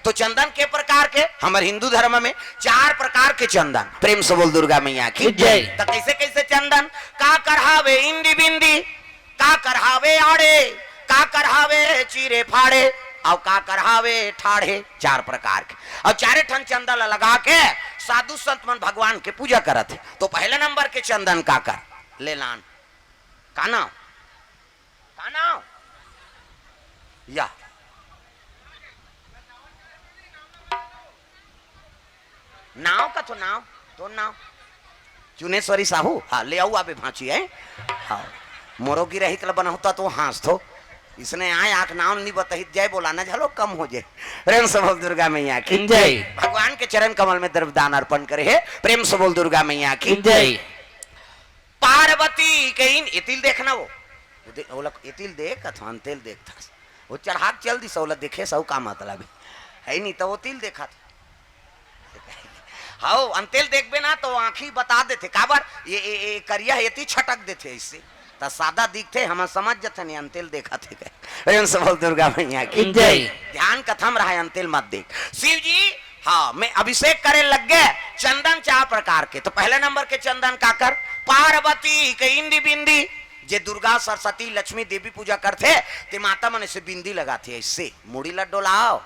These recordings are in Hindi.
तो चंदन के प्रकार के हमारे हिंदू धर्म में 4 प्रकार के चंदन। प्रेम से बोल दुर्गा मैया की जय। तो कैसे कैसे चंदन? का करहावे इंदी बिंदी, का करहावे आड़े, का करहावे चीरे फाड़े, और का करहावे ठाड़े। 4 प्रकार के और 4 ठन चंदन लगा के साधु संत मन भगवान के पूजा करत है। तो पहले नंबर के चंदन का कर ले लान का नाम या नाव का तो नाव चुनेश्वरी साहू। हाँ ले आओ आपे भांची है। हाँ मोरो की रही बना होता तो हांस थो इसने आए आख नाम नहीं बताही जय बोलाना झलो कम हो जाए। प्रेम से बोल दुर्गा मैया की जय। भगवान के चरण कमल में द्रव्यदान अर्पण करे है। प्रेम से बोल दुर्गा मैया की जय। पार्वती के इन इतिल देखना वो इतिल देख अथवा अंतेल देख था वो चढ़ा चल दी सौलत देखे सौ का मतलब है नहीं तो वो तिल देखा था। हाँ अंतेल देखबे ना तो आंखी बता देते काबर ये करिया हेती छटक देते इससे तो सादा दिखते हम समझ जाते नहीं अंतेल देखा थे। प्रेम से बोल दुर्गा मैया की जय। ध्यान कथम रहा है अंतेल मत देख। शिव जी हाँ मैं अभिषेक करे लग गए। चंदन 4 प्रकार के। तो पहले नंबर के चंदन का कर पार्वती के इंदी बिंदी। जे दुर्गा सरस्वती लक्ष्मी देवी पूजा करते ते माता मन से बिंदी लगाते इससे मुड़ी लड्डो लाओ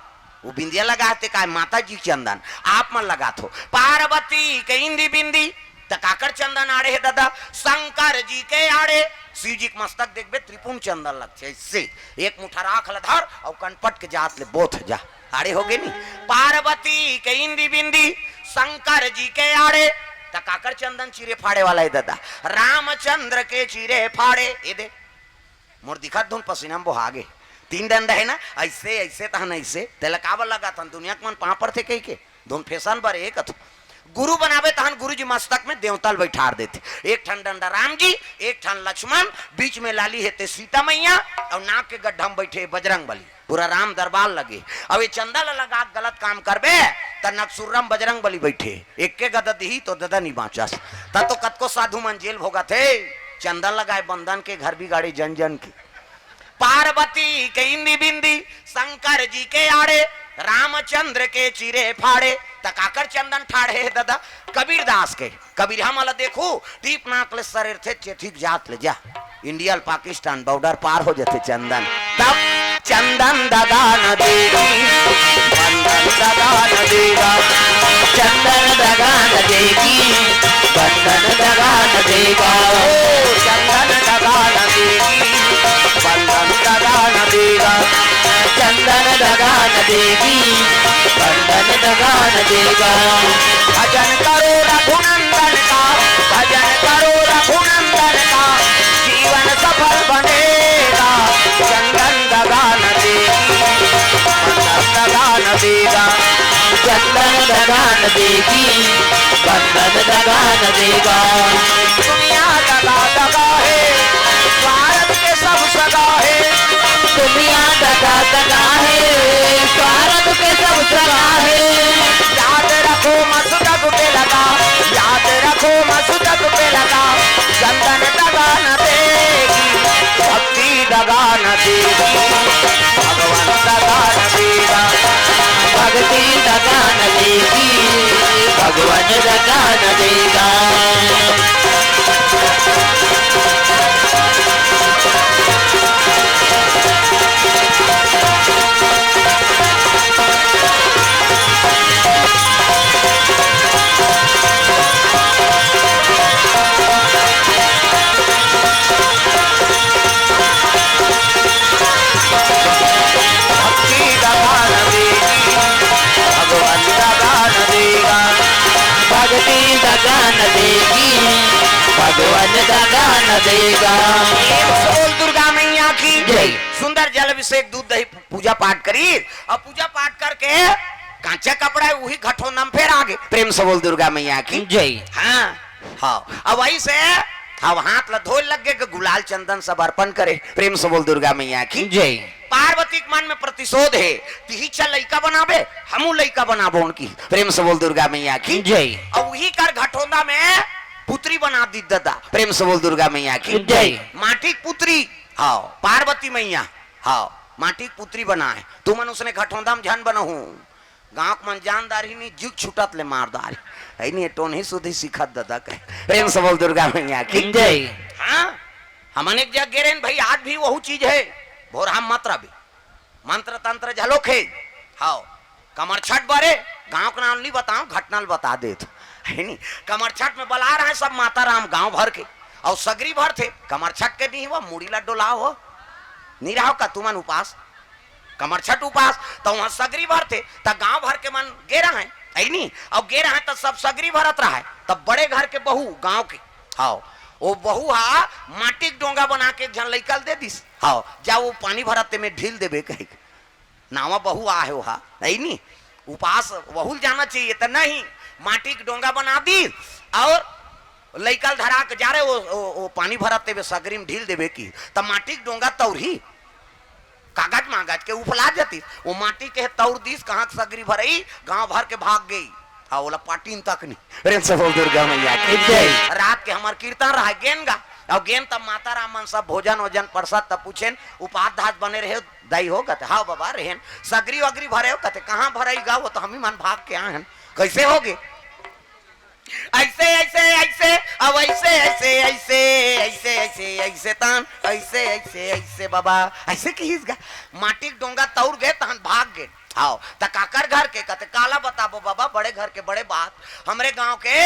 वो बिंदिया लगाते का माता जी चंदन आप मन लगा थो। पार्वती के इंदी बिंदी तकाकर चंदन आड़े है दादा शंकर जी के आड़े। शिव जी के मस्तक देखबे त्रिपुण चंदन लगते इससे एक मुठा राख लधर और कनपट के जात ले बोथ जा आड़े हो गए नी। पार्वती के इंदी बिंदी शंकर जी के आड़े तकाकर चंदन चीरे फाड़े वाला है दादा। रामचंद्र के चीरे फाड़े ये दे मोर दिखत धुन पसीना वो आगे 3 डंडा है ना ऐसे ऐसे तहन ऐसे तेला काबर लगा था दुनिया के मन पापड़ थे कहीं के दोन फैशन पर एक गुरु बनावे तहन गुरु जी मस्तक में देवताल बैठार देते। एक ठन डंडा राम जी एक ठन लक्ष्मण बीच में लाली है सीता मैया और नाक के गड्ढा में बैठे बजरंग बली पूरा राम दरबार लगे। अब ये चंदा लगा गलत काम करबे त नक्सुरम बजरंग बली बैठे एक के गदा दी तो ददा नहीं बाँचस तो कतको साधु मन जेल भोगा थे। चंदन लगाए बंधन के घर भी गाड़ी जन जन की। पार्वती के इंदी बिंदी शंकर जी के आड़े रामचंद्र के चीरे फाड़े तकाकर चंदन ठाड़े दादा। कबीर दास के कबीर हम देखो दीप नाक ले शरीर थे चेठिक जात ले जा इंडिया पाकिस्तान बॉर्डर पार हो जाते चंदन तब चंदन दगा न देगी बंधन दगा न देगा चंदन दगा न देगी बंधन दगा न देगा चंदन दगा न देगी बंधन दगा न देगा चंदन दगा न देगी बंधन दगा न देगा। भजन करो रघुनंदन का भजन करो रघुनंदन का जीवन सफल बनेगा। चंदन दगा न देगी बंधन दगा न देगा चंदन दगा न देगी बंधन दगा न देगा। दुनिया दगा दगा है स्वार्थ के सब सगा है दुनिया दगा दगा है स्वार्थ के सब सगा है। याद रखो मसुदक पे लगा याद रखो मसुदक पे लगा चंदन दगा न देगी भक्ति दगा न देगी भगवान दगा न देगा भक्ति दगा न देगी भगवान दगा न देगा। भगवान दगा न देगा। बोल दुर्गा मैया की जय। सुंदर जल अभिषेक दूध दही पूजा पाठ करी और पूजा पाठ करके कांचा कपड़ा है वही घटो नम फेर आगे। प्रेम से बोल दुर्गा मैया की जय। हाँ हाँ अब वही से अब हाथ ला धोल लग गए गुलाल चंदन सब अर्पण करे। प्रेम से बोल दुर्गा मैया की जय। पार्वती के मन में प्रतिशोध है तिही चल लइका बनाबे हमू लइका बनाबो उनकी। प्रेम से बोल दुर्गा मैया की जय। और वही कर घटोंदा में पुत्री बना दी दादा। प्रेम से बोल दुर्गा मैया की जय। माटी पुत्री हाँ पार्वती मैया हाँ माटी पुत्री बनाए तुमन उसने घटोंदाम झन बनहू गाँव मन जानदारी नहीं जुग छुटत ले मारदारी है नहीं टोन ही सुधी सिखत दादा कहे प्रेम से बोल दुर्गा मैया की जय। हाँ हमन एक जग गिरेन भाई आज भी वही चीज है भोर हम मात्रा भी मंत्र तंत्र झलोक है हाँ कमर छठ बारे गांव का नाम नहीं बताओ घटनाल बता दे तो है नहीं कमर छठ में बुला रहे हैं सब माता राम गांव भर के और सगरी भर थे कमर छठ के नहीं हुआ मुड़ी लड्डू लाओ हो नहीं रहो का तुमन उपास कमर छठ उपास तो वहां सगरी भर थे तब गांव भर के मन गेरा है नहीं अब गेरा है तो सब सगरी भरत रहा है तब बड़े घर के बहू गांव के हाँ वो बहू हा माटी डोंगा बना के झन लैकल दे दिस हाँ जा वो पानी भरते में ढील देबे कहे नावा बहू आ है हा नहीं उपास बहुल जाना चाहिए तो नहीं माटी की डोंगा बना दी और लैकल धरा के जा रहे वो पानी भरते हुए सगरी में ढील देवे की तब माटी की डोंगा तौरी कागज मागज के उफला जाती वो माटी के तौर दीस कहाँ सगरी भरई गांव भर के भाग गई हाँ बोला पाटीन तक नहीं दुर्गा मैया रात के हमार कीर्तन रहा गेन गा और गेन तब माता राम सब भोजन वोजन प्रसाद तब पूछेन उपाध्याय बने रहे दई हो कहते हाँ बाबा रहेन सगरी वगरी भरे हो कहते कहाँ भरई गा वो तो हम ही मन भाग के आए हैं कैसे होगे ऐसे ऐसे ऐसे अब ऐसे ऐसे ऐसे ऐसे ऐसे ऐसे तान ऐसे ऐसे ऐसे बाबा ऐसे कीगा माटी डोंगा तौर गए तहन भाग गए आओ त काकर घर के कहते काला बताबो बाबा बड़े घर के बड़े बात हमरे गांव के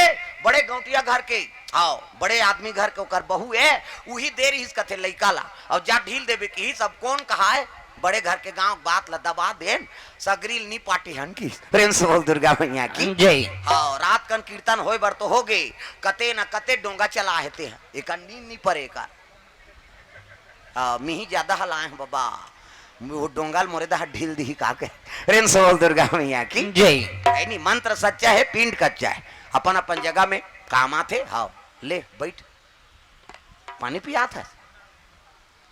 बड़े गौटिया घर के आओ बड़े आदमी घर के ओकर बहू है वही देर ही कहते लइकाला और जा ढील देवे की सब कौन कहा है बड़े घर के गांव बात ला दबा देन सगरील नी पाटी हन की प्रेम से बोल दुर्गा मैया की जय। हाँ रात कन कीर्तन होए बर तो हो गए कते न कते डोंगा चला हेते हैं एक नींद नहीं परे का मिही ज्यादा हलाए हैं बाबा वो डोंगाल मोरे दा ढील दी का के प्रेम से बोल दुर्गा मैया की जय। है नहीं मंत्र सच्चा है पिंड कच्चा है अपन अपन जगह में काम आते हाँ ले बैठ पानी पिया था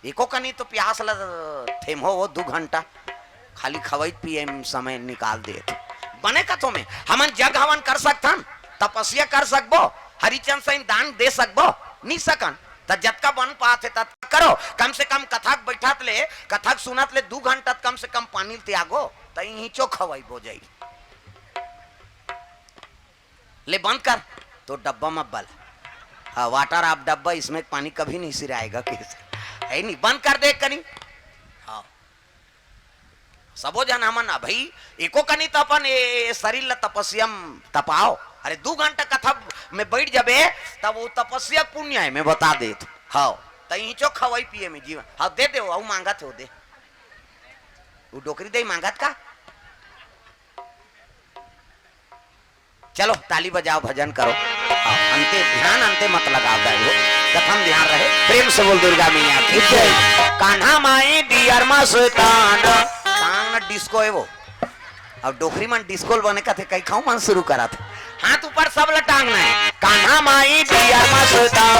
एको कनी तो प्यास ल थेम हो वो 2 घंटा खाली खवैत पिए समय निकाल दे बने कथों में हमन जग हवन कर सकथन तपस्या कर सकबो हरिचंद सैन दान दे सकबो नहीं सकन त जतका बन पाते तत करो कम से कम कथक बैठात ले कथक सुनत ले 2 घंटा कम से कम पानी त्यागो त ही चो खवई हो जाई ले बंद कर तो डब्बा मत बल हाँ वाटर आप डब्बा इसमें पानी कभी नहीं सिराएगा कैसे है नहीं बंद कर दे कनी हाँ सबो जन हमन भाई एको कनी तो अपन शरीर ला तपस्यम तपाओ अरे 2 घंटा कथा में बैठ जाबे तब वो तपस्या पुण्य है मैं बता दे हाँ तई चो खवाई पिए में जीवन हाँ दे दे वो मांगत हो दे वो डोकरी दे मांगत का चलो ताली बजाओ भजन करो अंते ध्यान अंते मत लगाओ दाइयो कथम ध्यान रहे प्रेम से बोल दुर्गा मैया की जय। कान्हा माई डियर मस्तान टांग डिस्को है वो अब डोकरी मन डिस्को बने का थे कई खाऊ मन शुरू करा थे हाथ ऊपर सब लटांगना है कान्हा माई डियर मस्तान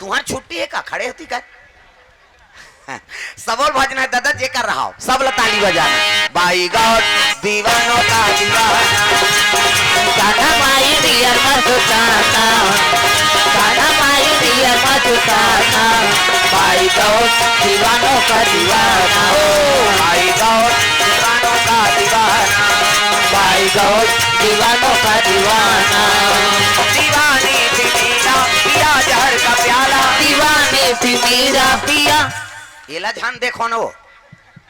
तुम्हारी छुट्टी है का खड़े होती का सबोल भजना है दादा जे कर रहा हो सब ताली बजाना बाई गॉड दीवानों का दीवाना कान्हा माई डियर मस्ताना कान्हा माई डियर मस्ताना बाई गॉड दीवानों का दीवाना बाई गॉड दीवानों का दीवाना बाई गॉड दीवानों का दीवाना दीवानी थी मीरा पिया जहर का प्याला दीवानी थी मीरा पिया एला ध्यान देखो ना वो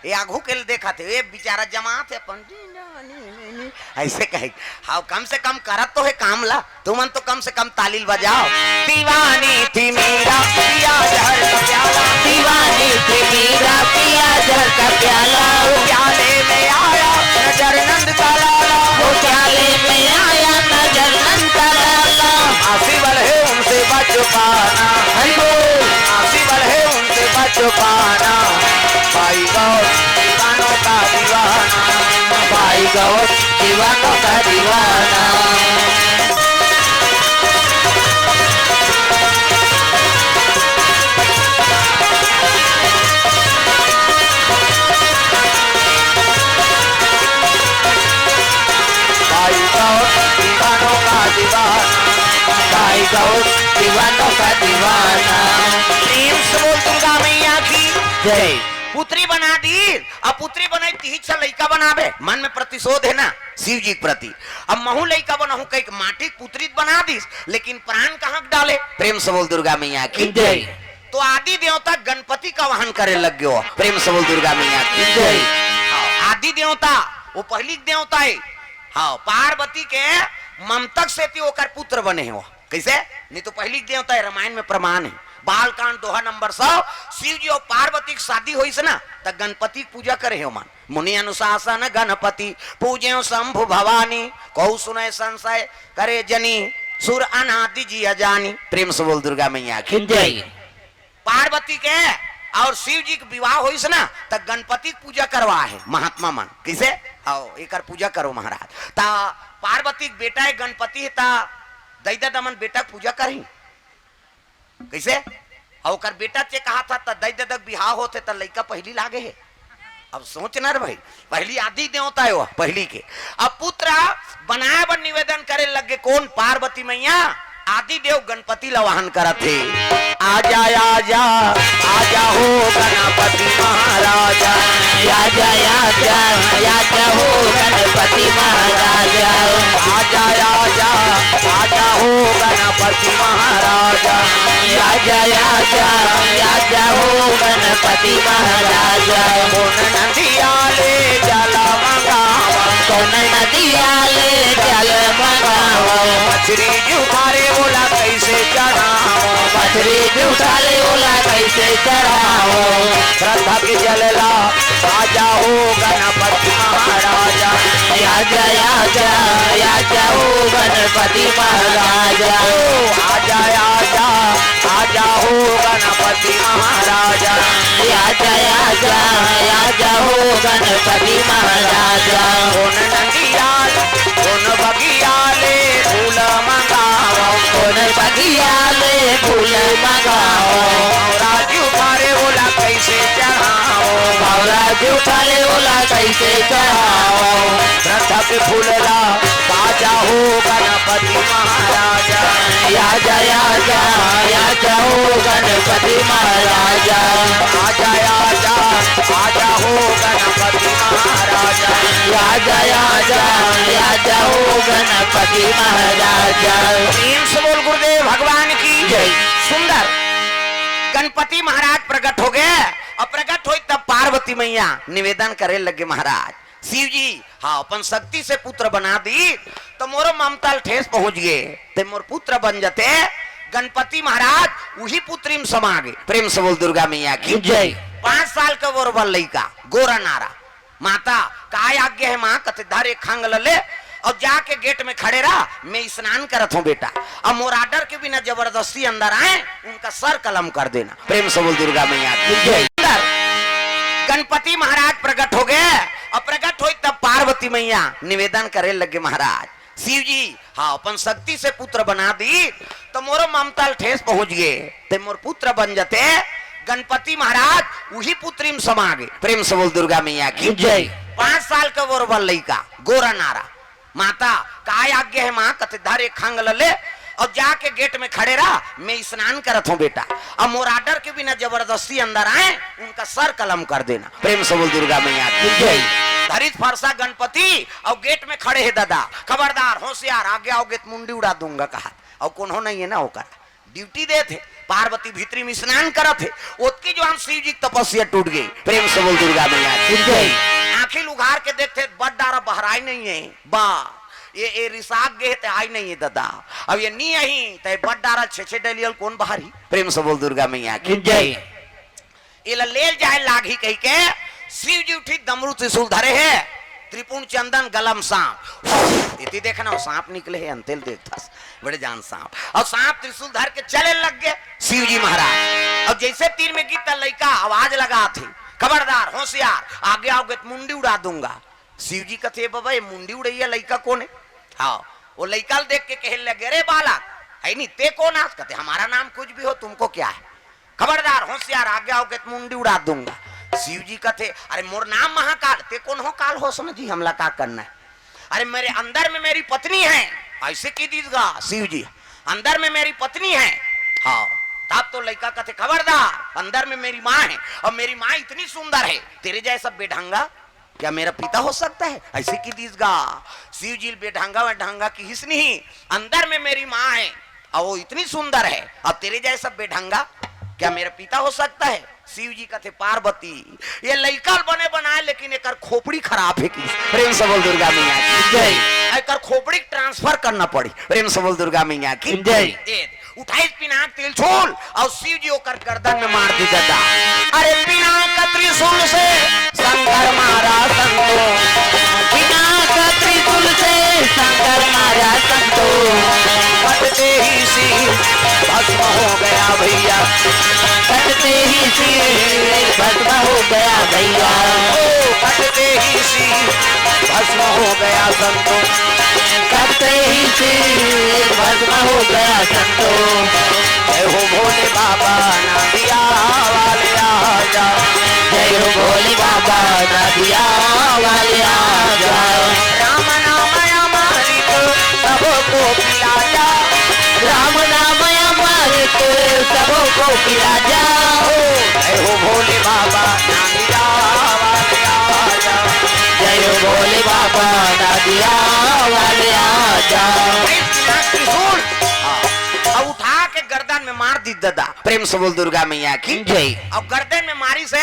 ये आगू के देखा थे ये बेचारा जमात है अपन ऐसे कहे हाँ कम से कम करत तो है काम ला तुमन तो कम से कम तालील बजाओ दीवानी थी मीरा पिया जहर का प्याला दीवानी थी मीरा पिया जहर का प्याला वो प्याले में आया नजर नंद का लाला वो प्याले में आया नजर नंद का लाला आसी बल है उनसे बच पाना आसी बल है उनसे बच पाना भाई गौर दीवानों का दीवाना भाई गौर दीवानों का दीवाना भाई गौर दीवानों का दीवाना भाई गौर दीवानों का दीवाना। प्रेम से बोल दुर्गा मैया की जय। पुत्री बना दी, अब पुत्री बनाई तीही छह लइका बनावे, मन में प्रतिशोध है ना शिव जी के प्रति। अब महू लइका बनाऊ कई माटी पुत्री बना दी, लेकिन प्राण कहाँ डाले। प्रेम से बोल दुर्गा मैया की जय। तो आदि देवता गणपति का वाहन करे लग गयो। प्रेम से बोल दुर्गा मैया की जय। आदि देवता वो पहली देवता है। हाँ, पार्वती के ममतक से ओकर पुत्र बने हो। कैसे? नहीं तो पहली देवता है, रामायण में प्रमाण है। बालकांड दोहा नंबर 100। शिव जी और पार्वती की शादी हुई से ना तो गणपति की पूजा करे हो मान। मुनि अनुशासन गणपति पूजे शंभु भवानी, कहू सुने संशय करे जनी, सुर अनादि जी अजानी। प्रेम से बोल दुर्गा मैया की जय। पार्वती के और शिव जी के विवाह हुई से ना तो गणपति की पूजा करवा है महात्मा मन। किसे? आओ एक पूजा करो महाराज। ता पार्वती के बेटा है गणपति है, ता दैदा दमन बेटा पूजा करी। कैसे? और कर बेटा से कहा था तो दैदा दक बिहार होते तो लड़का पहली लागे है। अब सोचना रे भाई, पहली आदि देवता है वो पहली के। अब पुत्र बनाए बर निवेदन करे लगे कौन? पार्वती मैया। आदि देव गणपति लवाहन करत थे। आजा आजा आजा हो गणपति महाराजा, आजा आजा आजा हो गणपति महाराजा। आजा आजा आजा हो गणपति महाराजा, आजा आजा आजा हो गणपति महाराजा। कौन नदिया ले जल मंगावा, कौन नदिया ले जल मंगावा, मछली जुठारे बोला कैसे चढ़ाओ, मछली जुठाले बोला कैसे चढ़ाओ। श्रद्धा के जलला आजा हो गणपति महाराजा, आजा आजा आजा हो गणपति महाराजा। आजा आजा आजा हो गणपति महाराजा, आजा आजा आजा हो गणपति महाराजा। कौन नदिया कौन बगिया ले फूल मंगाओ, कौन बगिया ले फूल मंगाओ, राजू थारे बोला कैसे चढ़ाओ, भौरा जुठाले बोला कैसे चढ़ाओ। श्रद्धा के फूलला आजा हो गणपति महाराजा, आजा आजा आजा हो गणपति महाराजा। आजा आजा आजा हो गणपति महाराजा, आजा आजा आजा हो गणपति महाराजा। प्रेम से बोल गुरुदेव भगवान की जय। सुंदर गणपति महाराज प्रकट हो गए। और प्रकट हुई तब पार्वती मैया निवेदन करे लगे महाराज शिव जी, हाँ अपन शक्ति से पुत्र बना दी तो मोरो ममता ठेस पहुंच गए, ते मोर पुत्र बन जाते गणपति महाराज, वही पुत्री में समा गए। प्रेम से बोल दुर्गा मैया की जय। 5 साल का बोरबल लड़का गोरा नारा, माता काय आज्ञा है माँ? कते धर एक खांग ले और जाके गेट में खड़े रहा, मैं स्नान करत हूँ बेटा। अब मोर आर्डर के बिना जबरदस्ती अंदर आए, उनका सर कलम कर देना। प्रेम से बोल दुर्गा मैया की जय। गणपति महाराज प्रकट हो गए। और प्रकट हुई तब पार्वती मैया निवेदन करे लगे महाराज शिव जी, हाँ अपन शक्ति से पुत्र बना दी तो मोरो ममता ठेस पहुंच गए, ते मोर पुत्र बन जाते गणपति महाराज, वही पुत्री में समा गए। प्रेम से बोल दुर्गा मैया की जय। 5 साल का बोरबल लड़का गोरा नारा, माता काय आज्ञा है माँ? कते धर एक खांग ले और जाके गेट में खड़े रहा, मैं स्नान करत हूँ बेटा। अब मोर आर्डर के बिना जबरदस्ती अंदर आए, उनका सर कलम कर देना। प्रेम से बोल दुर्गा मैया की जय। धरित फरसा गणपति और गेट में खड़े है दादा, खबरदार होशियार, आगे आओगे तो मुंडी उड़ा दूंगा कहा। और कौन हो नहीं है ना होकर ड्यूटी दे थे। पार्वती भीतरी में स्नान करत थे, उसकी जो हम शिव जी की तपस्या टूट गई। प्रेम से बोल दुर्गा मैया की जय। आंखें उघार के देखते बड़ डारा बहराई नहीं है बा, ये रिसाक गे ते आई नहीं है दादा। अब ये नी आई ते बड़ डारा छे डलियल कौन बाहरी। प्रेम से बोल दुर्गा मैया की जय। ये ले जाए लागी कह के शिव जी उठी दमरू त्रिशूल धरे है, त्रिपुण चंदन गलम सांप। इति देखना सांप निकले है, अंतेल देखता बड़े जान सांप। और सांप त्रिशूल धर के चले लग गए शिव जी महाराज। और जैसे तीर में गीता लड़का आवाज लगा थी, खबरदार होशियार, आगे आओगे तो मुंडी उड़ा दूंगा। शिव जी कहते बाबा ये मुंडी उड़ैया लड़का कौन है? हाँ, वो लड़का देख के कहे लगे रे बालक है नहीं ते कौन आज? कहते हमारा नाम कुछ भी हो, तुमको क्या है? खबरदार होशियार, आगे आओगे तो मुंडी उड़ा दूंगा। शिव जी कहते अरे मोर नाम महाकाल, ते कौन हो काल हो समझी, हमला का करना है? अरे मेरे अंदर में मेरी पत्नी है, ऐसे की दीजिएगा शिव जी, अंदर में मेरी पत्नी है, हाँ तब तो लड़का कहते खबरदार, अंदर में मेरी माँ है और मेरी माँ इतनी सुंदर है, तेरे जैसा बेढंगा क्या मेरा पिता हो सकता है? ऐसे की दीसगा शिव जी बेढंगा की हिस नहीं, अंदर में मेरी माँ है और वो इतनी सुंदर है और तेरे जैसा बेढंगा क्या मेरा पिता हो सकता है? शिव जी कहते पार्वती ये लड़का बने बनाए लेकिन एक खोपड़ी खराब है की। प्रेम से बोल दुर्गा मैया की जय। एक खोपड़ी ट्रांसफर करना पड़ी। प्रेम से बोल दुर्गा मैया की जय। उठाई पिनाक त्रिशूल और शिव जी होकर गर्दन में मार दी गदा। अरे पिनाक त्रिशूल से शंकर मारा संतो, पिनाक त्रिशूल से शंकर मारा संतो, कटते ही सिर भस्म हो गया भैया, कटते ही सिर भस्म हो गया भैया, कटते ही सिर भस्म हो गया संतो, कटते ही सिर भस्म हो गया संतो। जय हो भोले बाबा नदिया वाले आजा, जय हो भोले बाबा नदिया वाले आजा, राम नाम अमृत सबको पिला जा, राम नाम अमृत सबको पिला जाओ। जय हो भोले बाबा नदिया वाले आजा, जय हो भोले बाबा नदिया वाले आजा। त्रिशूल अब उठा के गर्दन में मार दी दादा। प्रेम से बोल दुर्गा मैया की जय। अब गर्दन में मारी से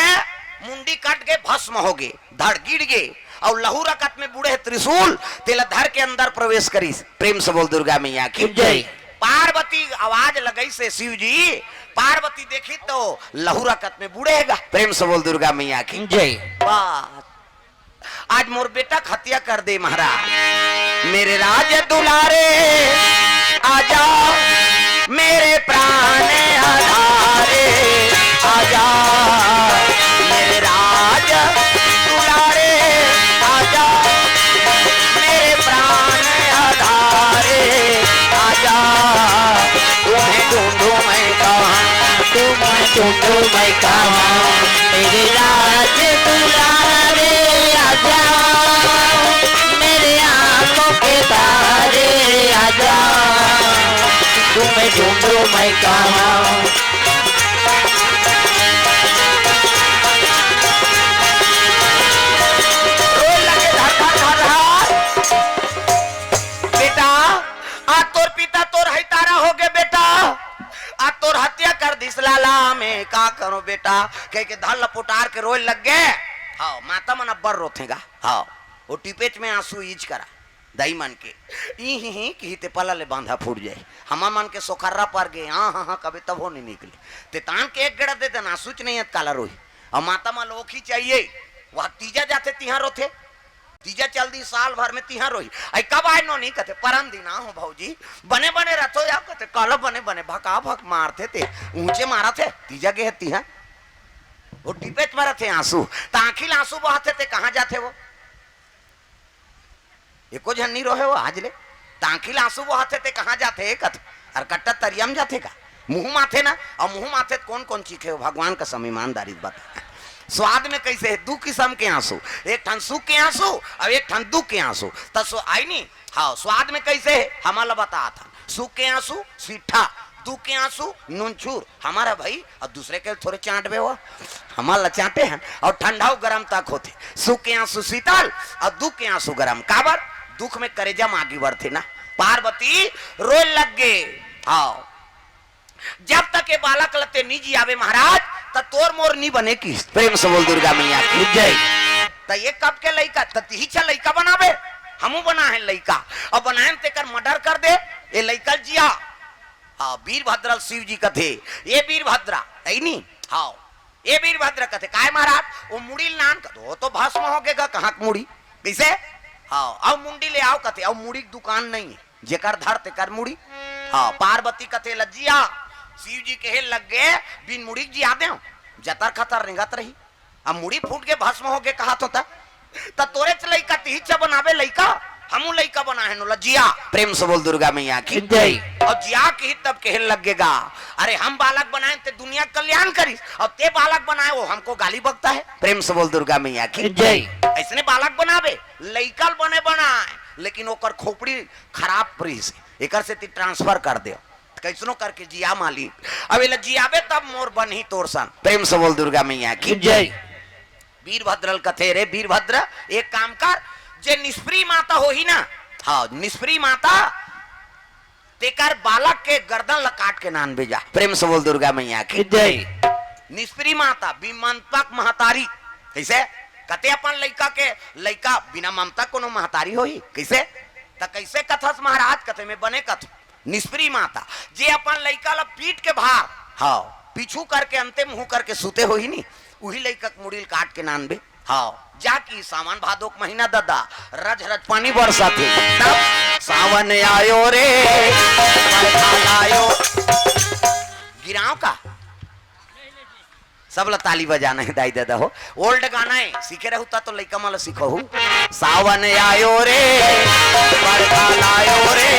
मुंडी कट के भस्म हो गए, धड़ गिर गए और लहू रकत में बूढ़े त्रिशूल तिलधर के अंदर प्रवेश करी। प्रेम से बोल दुर्गा मैया की जय। पार्वती आवाज लगई से शिव जी, पार्वती देखी तो लहू रकत में बूढ़ेगा। प्रेम से बोल दुर्गा मैया की जय। बात आज मोर बेटा हत्या कर दे महाराज, मेरे राज दुलारे आजा, मेरे प्राण आधारे आजा, मेरे राज दुलारे आजा, मेरे प्राण आधारे आजा, तुम्हें ढूंढूं मैं कहाँ, तुम्हें ढूंढूं मैं कहाँ, मेरे राज दुलारे आजा, मेरे आंखों के तारे आजा, तुम्हें ढूंढूं मैं कहाँ। बेटा आज तोर पिता तोर है तारा हो गए बेटा, आज तोर हत्या कर दिस लाला में का करो बेटा, कह के धल लपुटार के रोए लग गए। हाँ माता मन अब्बर रोथेगा, हाँ वो टिपेच में आंसू ईज करा दही मन के ही कि ते पला ले बांधा फूट जाए, हमा मन के सोखर्रा पर गए हाँ हाँ हाँ कभी तब हो नहीं निकले, ते तान के एक गड़ा दे देना आंसू नहीं काला रोही। और माता मन लोखी चाहिए वह तीजा जाते तिहा रोथे, तीजा चल दी साल भर में तिहा रोही। आई कब आए नो नहीं कहते परम दिना हो भाऊजी बने बने रथो या कहते कल बने बने भका भक मारते थे ऊंचे मारा थे तीजा के है तिहा वो टिपेच मारा थे आंसू ताखिल आंसू बहाते थे कहाँ जाते वो एको झन्नी रोहे वो आज ले ताखिल आंसू बहाते थे कहाँ जाते कथ और कट्टा तरियम जाते का मुंह माथे ना और मुंह माथे कौन कौन चीखे हो भगवान का सम ईमानदारी बता। स्वाद में कैसे है दो किस्म के आंसू, एक ठन सुख के आंसू और एक ठन दुख के आंसू। तसो आई नहीं हाँ स्वाद में कैसे है हमारा बता था, सुख के आंसू सीठा, दुख के आंसू नूनछूर हमारा भाई और दूसरे के थोड़े चाट बे हुआ हमारा चाटे हैं और ठंडा गर्म तक होते। सुख के आंसू शीतल और दुख के आंसू गर्म काबर दुख में करेजा मागी बढ़ते ना। पार्वती रोए लग गए हाँ जब तक ये बालक लते निजी आवे महाराज त तोर मोर नहीं बने की। प्रेम से बोल दुर्गा मैया की जय। त ये कब के लइका तही चल लइका बनावे हमू बना है लइका और बनाए ते कर मर्डर कर दे ये लइकल जिया हाँ वीरभद्र शिव जी कथे ये वीरभद्रा नहीं हाँ ये वीरभद्र कथे काय महाराज वो मुड़ी नान कथो तो भस्म हो गएगा कहाँ मुड़ी कैसे हाँ अब मुंडी ले आओ कथे अब मुड़ी दुकान नहीं है जेकर धर ते कर मुड़ी हाँ पार्वती कथे लज्जिया शिव जी के लग गए बिन मुड़ी जी आदे जतर खतर रिंगत रही अब मुड़ी फूट के भस्म हो गए कहा तो तोरे च लइका तीचा बनावे लइका हमू लइका बना है नो लज्जिया। प्रेम से बोल दुर्गा मैया की जय। और जिया की तब कहने लगेगा अरे हम बालक बनाए ते दुनिया कल्याण करी और ते बालक बनाए वो हमको गाली बकता है। प्रेम से बोल दुर्गा मैया की जय। ऐसने बालक बनावे लइकल बने बनाए लेकिन ओकर खोपड़ी खराब प्री से एकर से ती ट्रांसफर कर दे कैसनो करके जिया माली अब इला जियाबे तब मोर बनी तोर सन। प्रेम से बोल दुर्गा मैया की जय। वीरभद्र कथे रे वीरभद्र एक काम कर जे निष्प्री माता हो ही ना, हाँ निष्प्री माता तेकर बालक के गर्दन लकाट के नान भेजा। प्रेम से बोल दुर्गा मैया की जय। निष्प्री माता विमंतक महतारी कैसे कते अपन लइका के लइका बिना ममता कोनो महतारी होई कैसे त कैसे कथस महाराज कथे में बने कथ निष्प्री माता जे अपन लइका ला पीठ के भार हाँ पीछू करके अंते मुंह करके सुते हो ही नहीं उही लइका मुड़िल काट के नानबे हाँ जाकी सावन भादोक महीना ददा रज रज पानी बरसा थे तब सावन आयो रे आयो गिराव का सब ला ताली बजाना है दाई दादा हो ओल्ड गाना है सीखे रहता तो लइका माला सीखो हूँ सावन आयो रे बरखा लायो रे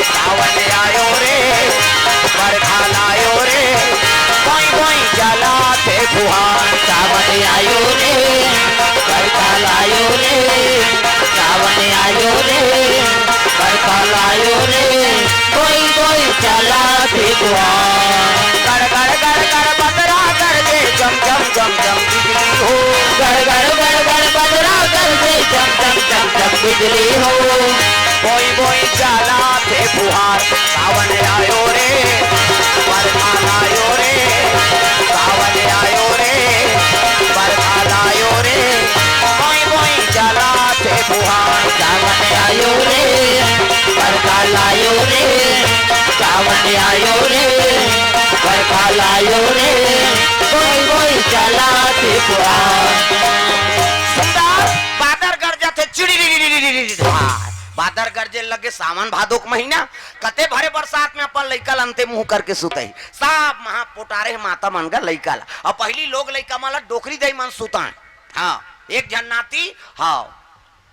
सावन आयो रे बरखा लायो रे कोई कोई जला थे फुहार सावन आयो रे बरखा लायो रे सावन आयो रे बरखा लायो रे कोई कोई चला भिगवा कर कर कर कर बदरा कर दे जम जम जम जम बिजली हो गड़ गड़ गड़ गड़ बदरा कर दे जम जम जम जम बिजली हो कोई कोई चला थे फुहार सावन आयो रे बरखा लायो रे सावन आयो रे बरखा लायो रे कोई कोई चला थे फुहार सावन आयो रे बरखा लायो रे सावन आयो रे बरखा लायो रे कोई कोई चला भिगवा सुंदर बादर गरजा थे चिड़ी बादर गरजे लगे सावन भादोक महीना कते भरे बरसात में अपन लइका अंते मुंह करके सुतई सब महा पोटारे माता मन का लइका ला और पहली लोग लइका माला डोकरी दई मन सुता हाँ एक जन नाती हाँ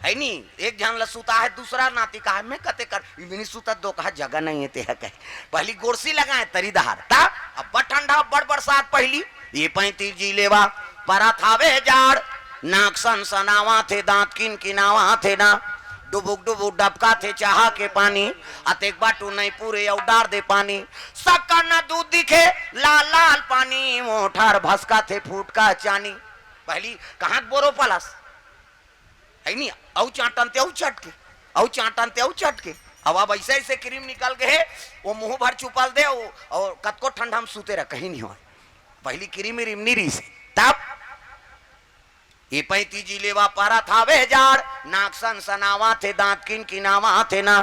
है नी एक जन ला सुता है दूसरा नाती का है मैं कते कर इतनी सुता दो कहा जगह नहीं है ते है कहे पहली गोरसी लगाए तरी दहार ता अब बड़ ठंडा बड़ बरसात पहली ये 35 जी लेवा परा थावे जाड़ नाक सन सनावा थे दांत किन किनावा थे ना डुबुक डुबुक डबका थे चाहा के पानी अतेक बाटू नहीं पूरे उडार दे पानी सक्का न दूध दिखे लाल लाल पानी मोठार भसका थे फूट का चानी पहली कहाँ बोरो पलस है नहीं औ चाटन ते औ चटके औ चाटन ते औ चटके अब ऐसे ऐसे क्रीम निकल गए वो मुंह भर चुपल दे और कतको ठंडा हम सूते रह कहीं नहीं हो पहली क्रीम रिमनी री से तब ये 35 जिलेवा पारा था वे जाड़ नाक सन सनावा थे दांत किन किनावा थे ना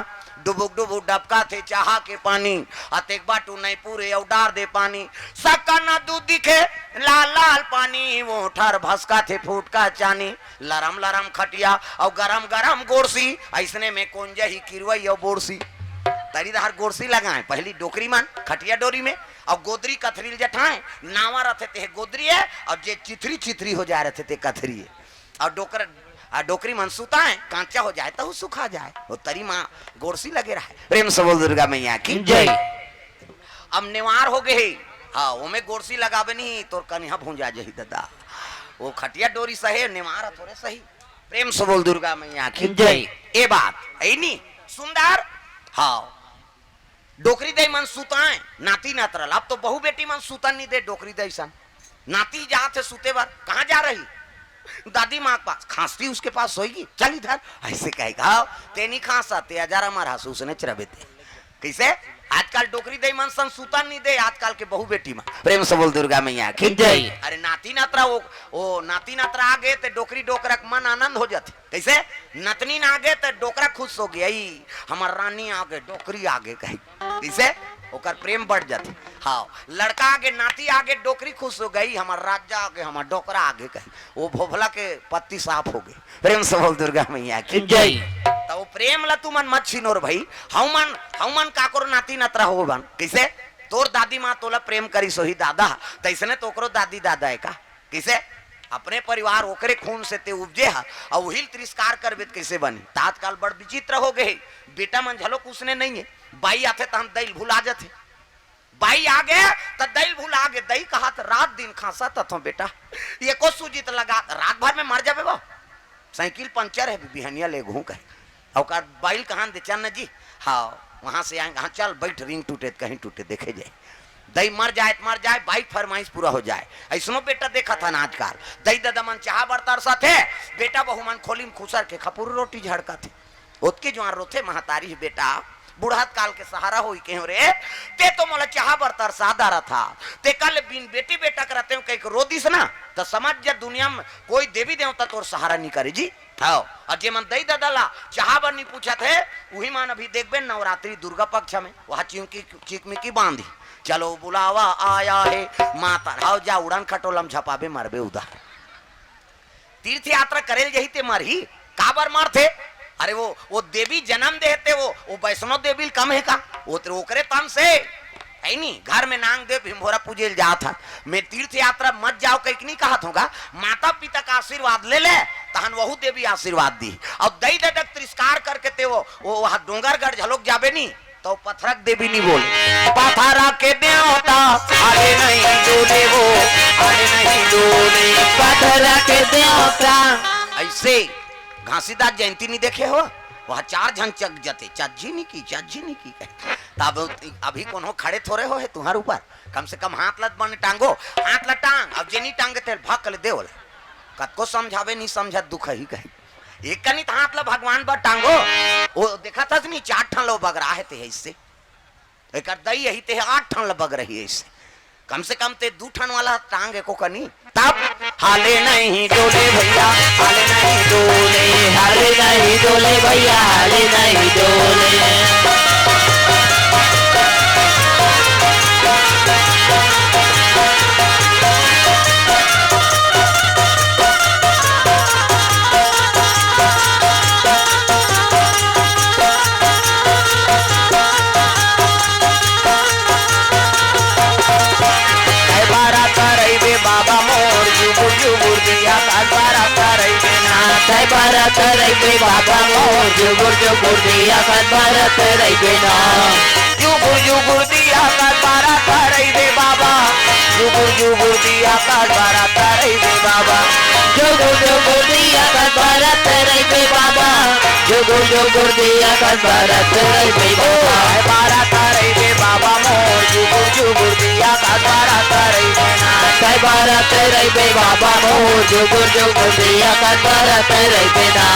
डुबुक डुबुक डबका थे चाहा के पानी अतेक बाटू नहीं पूरे उडार दे पानी सक्का ना दूध दिखे लाल लाल पानी वो ठर भसका थे फूट का चानी लरम लरम खटिया और गरम गरम गोरसी ऐसने में कौन जही किरवई और बोरसी तरीदार गोरसी लगाए पहली डोकरी मन खटिया डोरी में और गोदरी कथरी जठाए नावा रहते थे गोदरी है और जे चिथरी चिथरी हो जा रहे थे कथरी है और डोकरी मन सुता है कांचा हो जाए तो सुखा जाए वो तरी माँ गोरसी लगे रहा है। प्रेम से बोल दुर्गा मैया की जय। अब नेवार हो गए हाँ वो में गोरसी लगावे नहीं तो कन्या भूंजा जही दादा वो खटिया डोरी सही नेवार थोड़े सही। प्रेम से बोल दुर्गा मैया की जय। ये बात है नहीं सुंदर हाँ डोकरी दे मन सुताए नाती नातरल अब तो बहु बेटी मन सुतन नहीं दे डोकरी दे सन नाती जाते सुते बार कहाँ जा रही दादी माँ के पास खांसती उसके पास सोएगी चल इधर ऐसे कहेगा ते नहीं खांसा ते हजार हमारा सूस ने चरबे थे कैसे आजकल डोकरी दे मन सन सुतन नहीं दे आजकल के बहु बेटी माँ। प्रेम से बोल दुर्गा मैया की जय। अरे नाती नातरा वो नाती नातरा आ गए तो डोकरी डोकरा मन आनंद हो जाते कैसे नतनी ना आ गए तो डोकरा खुश हो गया हमार रानी आ गए डोकरी आ गए कहीं कैसे ओकर प्रेम बढ़ जाते हाँ लड़का आगे नाती आगे डोकरी खुश हो गई हमार राजा आगे हमार डोकरा आगे कहीं वो भोभला के पत्ती साफ हो गई। प्रेम से बोल दुर्गा मैया की जय। तो वो प्रेम ला तू मन मत छीनोर भाई हौमन काकोर नाती नतरा हो बन कैसे तोर दादी माँ तोला प्रेम करी सोही दादा तैसने तोकरो दादी दादा है का कैसे अपने परिवार ओकरे खून से ते उपजे है और वही तिरस्कार करबे कैसे बनी आजकल बड़ विचित्र हो गए बेटा मन झलो उसने नहीं है बाई आते तो हम दही भुला जाते बाई आ गए तो दही भुला गए दही कहा तो रात दिन खांसा था बेटा ये को सूजित लगा रात भर में मर जाबे बा साइकिल पंचर है बिहनिया ले घूम कहे और बैल कहां दे चन्न जी हाँ वहां से आएंगे, हाँ चल बैठ, रिंग टूटे कहीं टूटे देखे जाए, दई मर जाए तो मर जाए, बाइक फरमाइश पूरा हो जाए। ऐसनो बेटा देखा था ना आजकल, दई दादा मन चाह बरतर सा थे, बेटा बहु मन खोली में खुसर के खपुर रोटी झड़का थे, ओतके जो रोथे महतारी बेटा बुढ़ात काल के सहारा हो के रे, ते तो मोला चाह बरतर सादा था, ते कल बिन बेटी बेटा करते हो कहीं रो दिस ना, तो समझ जा दुनिया में कोई देवी देवता तोर सहारा नहीं करे जी। हाँ, और जे मन दई दादा ला चाह बर नहीं पूछा थे, वही मान अभी देखबे नवरात्रि दुर्गा पक्ष में वहां चिकमिकी बांधी, चलो बुलावा आया है माता, हाउ जा उड़ान खटोलम झपाबे मरबे उधर। तीर्थ यात्रा करे जही ते मरही काबर मार थे, अरे वो देवी जन्म देते वो वैष्णो देवी कम है का, वो तो करे तन से है नहीं, घर में नांग दे भीमभोरा पूजे जा था। मैं तीर्थ यात्रा मत जाओ कहीं नहीं कहा होगा, माता पिता का आशीर्वाद ले ले, तहन वहु देवी आशीर्वाद दी, और दई दडक तिरस्कार करके ते वो डोंगरगढ़ झलोक जाबे नहीं तो पथरक देवी नहीं बोले, पथरा के देवता अरे नहीं डोले, वो अरे नहीं डोले पथरा के देवता। ऐसे घासीदास जयंती नहीं देखे हो, वह 4 जन चक जते, चज्जी नहीं की तब अभी कोनो खड़े थोड़े हो है तुम्हारे ऊपर, कम से कम हाथ लत बन टांगो, हाथ ल टांग, अब जे नहीं टांगे तेरे भाग कर दे बोले, कत को समझावे नहीं समझा दुख ही कहे, एक कनी हाथ ल भगवान पर टांगो, वो देखा था नहीं 4 ठन लो बग रहा है ते इससे, एक दई यही ते 8 ठन ल बग रही है इससे, कम से कम ते 2 ठन वाला टांग एको कनी, तब हाले नहीं डोले भैया, हाले नहीं डोले, हाले नहीं डोले भैया, हाले नहीं डोले। भारत रही बाबा मोर जुगुर जुगुर दिया कर भारत रही ना, जुगुर जुगुर दिया कर भारत रही बाबा, जुगुर जुगुर दिया कर भारत रही बाबा, जुगुर जुगुर दिया कर भारत रही बाबा, जुगुर जुगुर दिया कर भारत रही बाबा, भारत रही बाबा मोर जुगुर जुगुर दिया कर भारत रही ना, भारत रही बाबा मोर जुगुर जुगुर दिया कर भारत रही ना।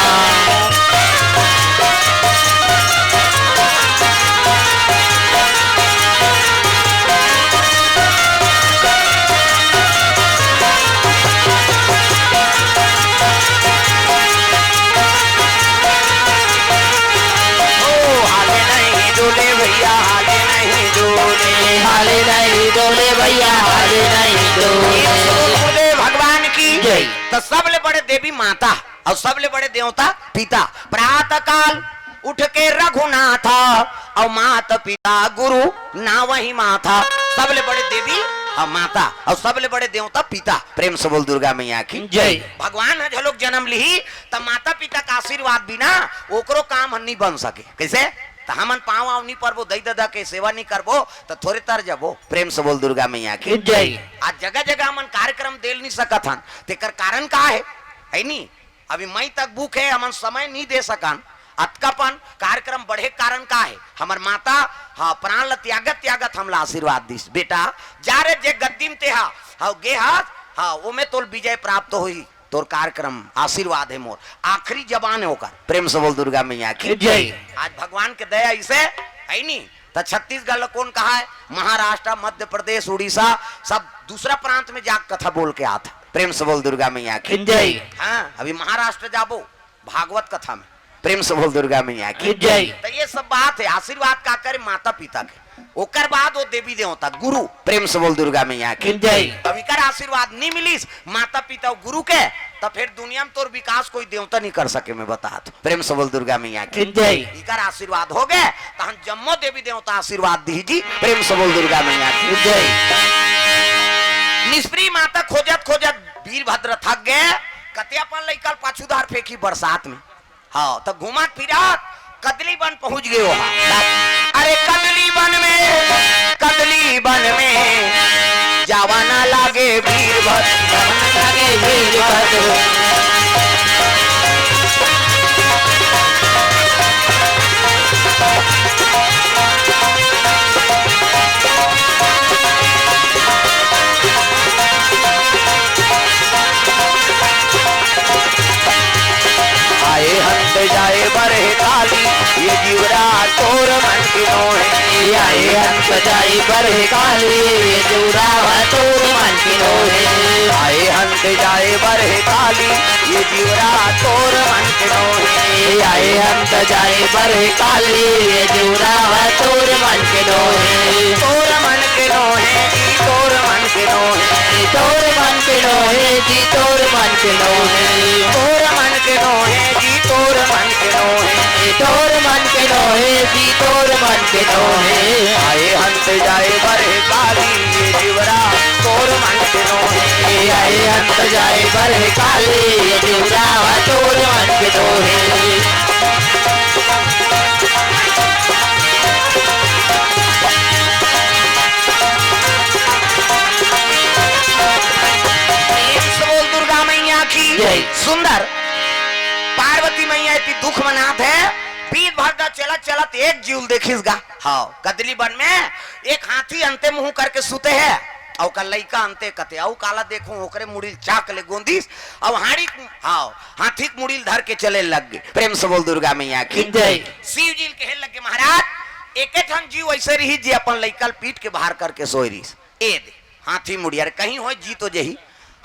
भगवान की जय। तो सबले बड़े देवी माता और सबले बड़े देवता पिता, प्रातः काल उठ के रघुनाथा और माता पिता गुरु ना वही माथा, सबले बड़े देवी और माता और सबले बड़े देवता पिता, प्रेम से बोल दुर्गा मैया की जय। भगवान है झलोक जन्म ली तब माता पिता का आशीर्वाद बिना ओकरो काम नहीं बन सके, कैसे तो हमन पाँव आव नहीं परबो, दई दादा के सेवा नहीं करबो तो थोड़े तर जबो, प्रेम से बोल दुर्गा मैया की जय। आज जगह जगह हमन कार्यक्रम देल नहीं सकत हन, तेकर कारण का है नहीं, अभी मई तक बुक है, हमन समय नहीं दे सकन, अतकापन कार्यक्रम बढ़े कारण का है, हमार माता हाँ प्राण ल त्यागत त्यागत हमला आशीर्वाद दिस, बेटा जा रे जे गद्दीम ते हा गे हाँ वो में तोल विजय प्राप्त हुई, तोर कार्यक्रम आशीर्वाद है मोर, आखिरी जबान है होकर, प्रेम से बोल दुर्गा मैया की जय। आज भगवान के दया इसे है नहीं, तो छत्तीसगढ़ कौन कहा है, महाराष्ट्र मध्य प्रदेश उड़ीसा सब दूसरा प्रांत में जाग कथा बोल के आता, प्रेम से बोल दुर्गा मैया की जय। हाँ अभी महाराष्ट्र जाबो भागवत कथा में, प्रेम से बोल दुर्गा मैया की जय। तो ये सब बात है, आशीर्वाद का करे माता पिता के, ओकर बाद वो देवी देवता गुरु, प्रेम से बोल दुर्गा मैया की जय। अभी कर आशीर्वाद नहीं मिलीस माता पिता और गुरु के, तो फिर दुनिया में तोर विकास कोई देवता नहीं कर सके, मैं बता तो, प्रेम से बोल दुर्गा मैया की जय। इकर आशीर्वाद हो गए तो हम जम्मो देवी देवता आशीर्वाद दीजी, प्रेम से बोल दुर्गा मैया की जय। निष्प्री माता खोजत खोजत वीरभद्र थक गए, कतियापन लेकर पाछूधार फेंकी बरसात में, हाँ तो घुमा फिरा कदली बन पहुंच गए वहां, अरे कदली बन में जावाना लागे वीरभद्र, लागे वीरभद्र, जाए बरहे काली ये जीवरा तोर मन के नोहे आए हंस जाए बरहे काली ये जीवरा तोर मन के नोहे आए हंस जाए बरहे काली ये जीवरा तोर मन के नोहे आए हंस जाए बरहे काली ये जीवरा तोर मन के नोहे तोर मन के नोहे जी तोर मन के नोहे तोर मन के नोहे जी तोर मन के नोहे तोर मन के नोहे जी तोर मन के नोहे तोर मन के नोहे जी तोर मन के नोहे आए हंस जाए बरहे काली ये जीवरा तोर मन के नोहे आए हंस जाए बरहे काली ये जीवरा तोर मन के नोहे दुर्गा मैया की जय। सुंदर पार्वती मैया इतनी दुख मनात है पीत भरदा चलत चलत एक जीव देखिसगा हाँ कदली बन में एक हाथी अंते मुंह करके सुते है औ का लइका अंते कते औ काला देखूं ओकरे मुड़िल चाक ले गोंदीस अब हाड़ी हाँ हाथी के मुड़िल धर के चले लग गए प्रेम से बोल दुर्गा मैया की जय। शिव जी कहे लगे महाराज एक ठन जीव ऐसे रही जी अपन लइका पीट के बाहर करके सोई रही ए दे हाथी मुड़िया कहीं हो जी तो जही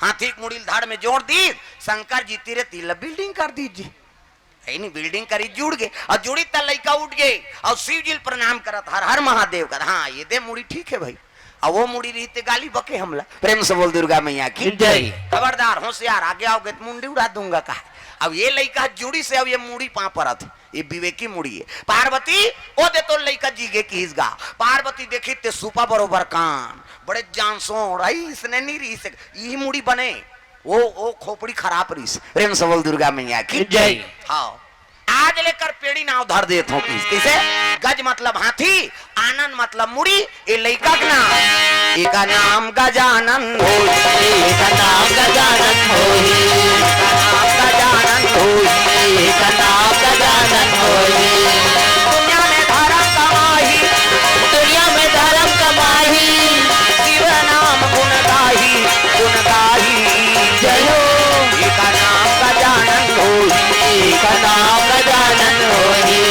हाथी के मुड़िल धाड़ में जोड़ दी शंकर जी तीरे तिल बिल्डिंग कर दीजिए नहीं बिल्डिंग करी जुड़ गए और जुड़ी तल लइका उठ गए और शिव जी प्रणाम करत हर हर महादेव कर हाँ ये दे मुड़ी ठीक है भाई और वो मुड़ी रही ते गाली बके हमला प्रेम से बोल दुर्गा मैया की जय। खबरदार होशियार आगे आओगे तो मुंडी उड़ा दूंगा कहा अब ये लइका जुड़ी से अब ये मुड़ी पा परत ये विवेकी मुड़ी है पार्वती ओ दे तो लइका जीगे कीसगा पार्वती देखी ते सुपा बरोबर कान बड़े जानसों रही इसने नहीं रही से यही मुड़ी बने वो खोपड़ी खराब रही प्रेम से बोल दुर्गा मैया की जय। हाँ आज लेकर पेड़ी नाव धर देत हो किसे गज मतलब हाथी आनंद मतलब मुड़ी ये लइका का नाम एका नाम गजानन होई एका नाम गजानन होई एका नाम गजानन होई एका नाम गजानन होई दुनिया में धर्म कमाही दुनिया में धर्म कमाही शिव नाम गुण गाही जय हो एका नाम गजानन होई एका नाम गजानन होई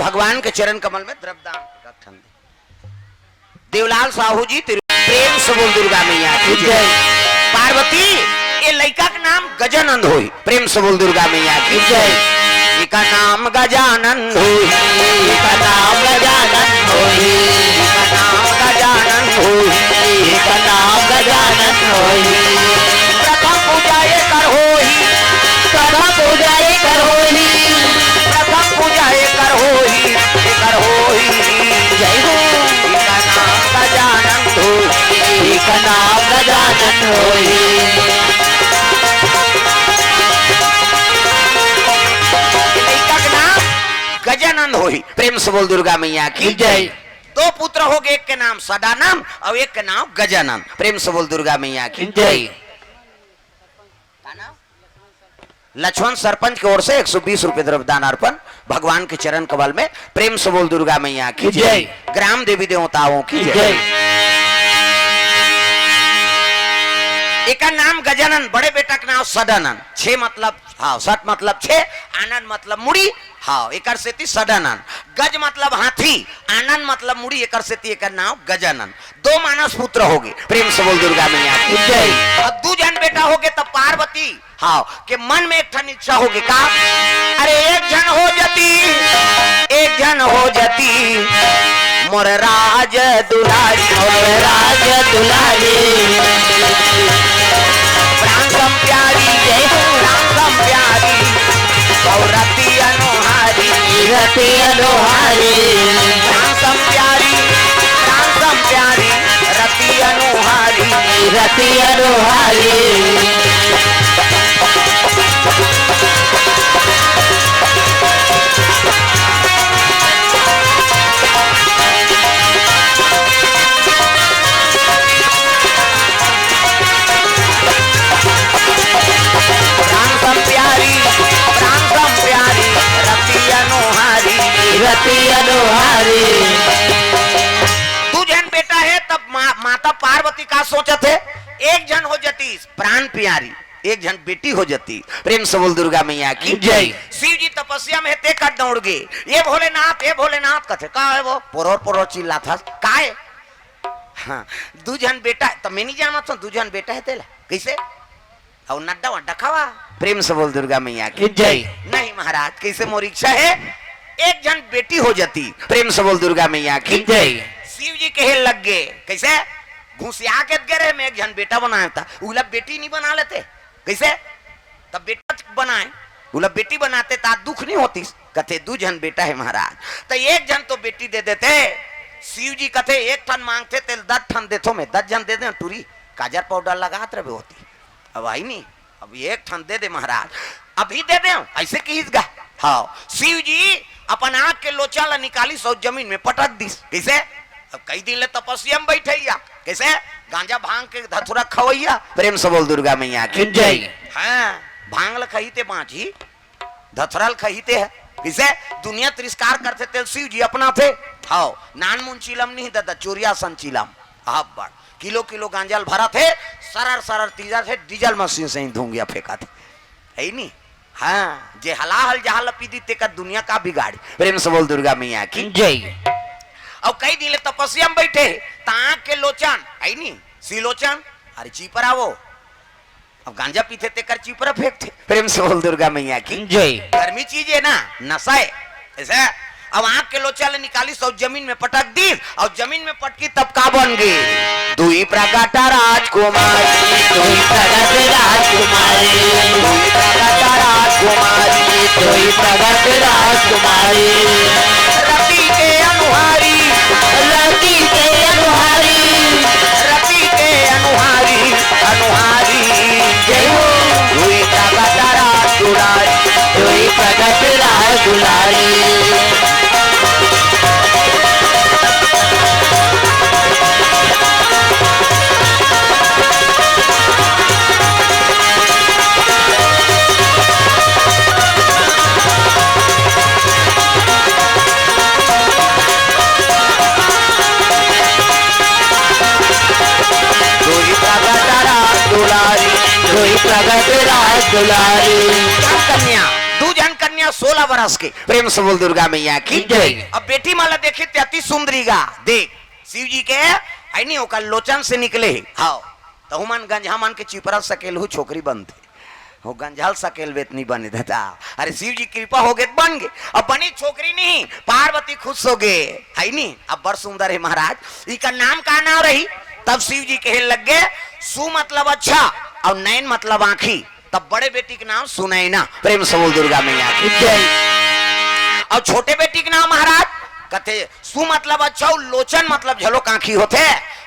भगवान के चरण कमल में द्रव्यदान रखन देवलाल साहू जी प्रेम से बोल दुर्गा मैया की जय पार्वती ये लइका का नाम गजानंद होई प्रेम से बोल दुर्गा मैया की जय इका नाम गजानंद होई एका नाम गजानन होई इका नाम गजानंद होई एका नाम गजानन होई प्रथम पूजा ये कर होई प्रथम पूजा ये कर होई प्रथम पूजा ये कर होई जय हो इका नाम गजानंद होई एका नाम गजानन होई लइका का नाम गजानंद होई प्रेम से बोल दुर्गा मैया की जय दो पुत्र हो गए एक के नाम सदानंद और एक के नाम गजानंद प्रेम से बोल दुर्गा मैया की जय लक्ष्मण सरपंच की ओर से 120 रुपए द्रव्यदान अर्पण भगवान के चरण कमल में प्रेम से बोल दुर्गा मैया की जय ग्राम देवी देवताओं की जय जय एक नाम गजानन बड़े बेटा का नाम सदानंद छह मतलब हाँ सट मतलब छह आनंद मतलब मुड़ी हाँ एक सदानंद गज मतलब हाथी आनंद मतलब मुड़ी एक एक नाम गजानन दो मानस पुत्र हो गए प्रेम से बोल दुर्गा मैया की जय और दो जन बेटा हो गए तब पार्वती हाँ के मन में एक ठन इच्छा होगी का अरे एक जन हो जाती मोर राज दुलारी प्राण सम प्यारी जय हो प्राण सम प्यारी और रति अनुहारी प्राण सम प्यारी रति अनुहारी रति अनुहारी। तू जन बेटा है तब माता पार्वती का सोचत है एक जन हो जाती प्राण प्यारी, एक जन बेटी हो जाती। प्रेम से बोल दुर्गा मैया की जय। शिव जी तपस्या में ते कट दौड़ गए, ये भोलेनाथ कथे का है वो पोरोर चिल्ला था का है। हाँ दू जन बेटा तो मैं नहीं जाना था, दू जन बेटा है तेला कैसे और नड्डा वड्डा खावा। प्रेम से बोल दुर्गा मैया की जय। नहीं महाराज कैसे मोर इच्छा है एक जन बेटी हो जाती। प्रेम से बोल दुर्गा मैया की जय। शिव जी कहे लग गए कैसे घुसिया के गरे में एक जन बेटा बनाया था, उला बेटी नहीं बना लेते कैसे, तब बेटा बनाए उला बेटी बनाते ता दुख नहीं होती। कथे दू जन बेटा है महाराज तो एक जन तो बेटी दे देते। शिव जी कथे एक टन मांगते तेल 10 टन देतो में 10 जन दे दे टूरी काजर पाउडर लगात रहे होती। अब आई नहीं अब एक टन दे दे महाराज अभी दे दे ऐसे कीस गा। हाँ शिव जी अपन आंख के लोचा ला निकाली सौ जमीन में पटक दी कैसे। अब कई दिन ले तपस्या में बैठे कैसे गांजा भांग के धतुरा खवैया। प्रेम से बोल दुर्गा मैया की जय। हाँ भांग ल खहीते बाँची धतुरल खहीते है किसे दुनिया तिरस्कार करते थे शिव जी अपना थे। हाँ नान मुन चिलम नहीं दादा चोरिया सन चिलम आप बड़ किलो किलो गांजल भरा थे सरर तीजा थे डीजल मशीन से ही धूंगिया फेंका थे है नहीं। हाँ जे हलाहल जहाल पीदी ते का दुनिया का बिगाड़ी। प्रेम से बोल दुर्गा मैया की जय। अब कई दिन तपस्या में बैठे ताक के लोचन है नहीं सिलोचन अरे चीपर आवो अब गांजा पीते थे कर चीपर फेंकते। प्रेम से बोल दुर्गा मैया की जय। गर्मी चीज है ना नशा है ऐसा। अब आंख के लोचा ले निकाली सौ जमीन में पटक दी और जमीन में पटकी तब का बन गई दुई प्रगट राजकुमारी दुई प्रगट राजकुमारी दुई प्रगट राजकुमारी दुई प्रगट राजकुमारी रति के अनुहारी रति के अनुहारी रति के अनुहारी अनुहारी जय हो दुई प्रगट राजकुमारी दुई प्रगट राजकुमारी। प्रगट राजकुमारी। कन्या दू जन कन्या 16 बरस के। प्रेम से बोल दुर्गा मैया की जय। अब बेटी माला देखे ते अति सुंदरी गा देख शिव जी के आई नहीं ओकर लोचन से निकले हाँ तो हुमन गंजा मन के चिपरा सकेल हो छोकरी बनते हो गंजाल सकेल वेत नहीं बने दादा। अरे शिव जी कृपा हो गए बन गए अब बनी छोकरी नहीं पार्वती खुश हो गए है नहीं। अब बड़ सुंदर है महाराज इनका नाम का नाम रही तब शिव जी कहे लग गए सु मतलब अच्छा और नैन मतलब आंखी तब बड़े बेटी के नाम सुनैना। प्रेम से बोल दुर्गा मैया की जय। और छोटे बेटी के नाम महाराज कथे सु मतलब अच्छा और लोचन मतलब झलोक आंखी होते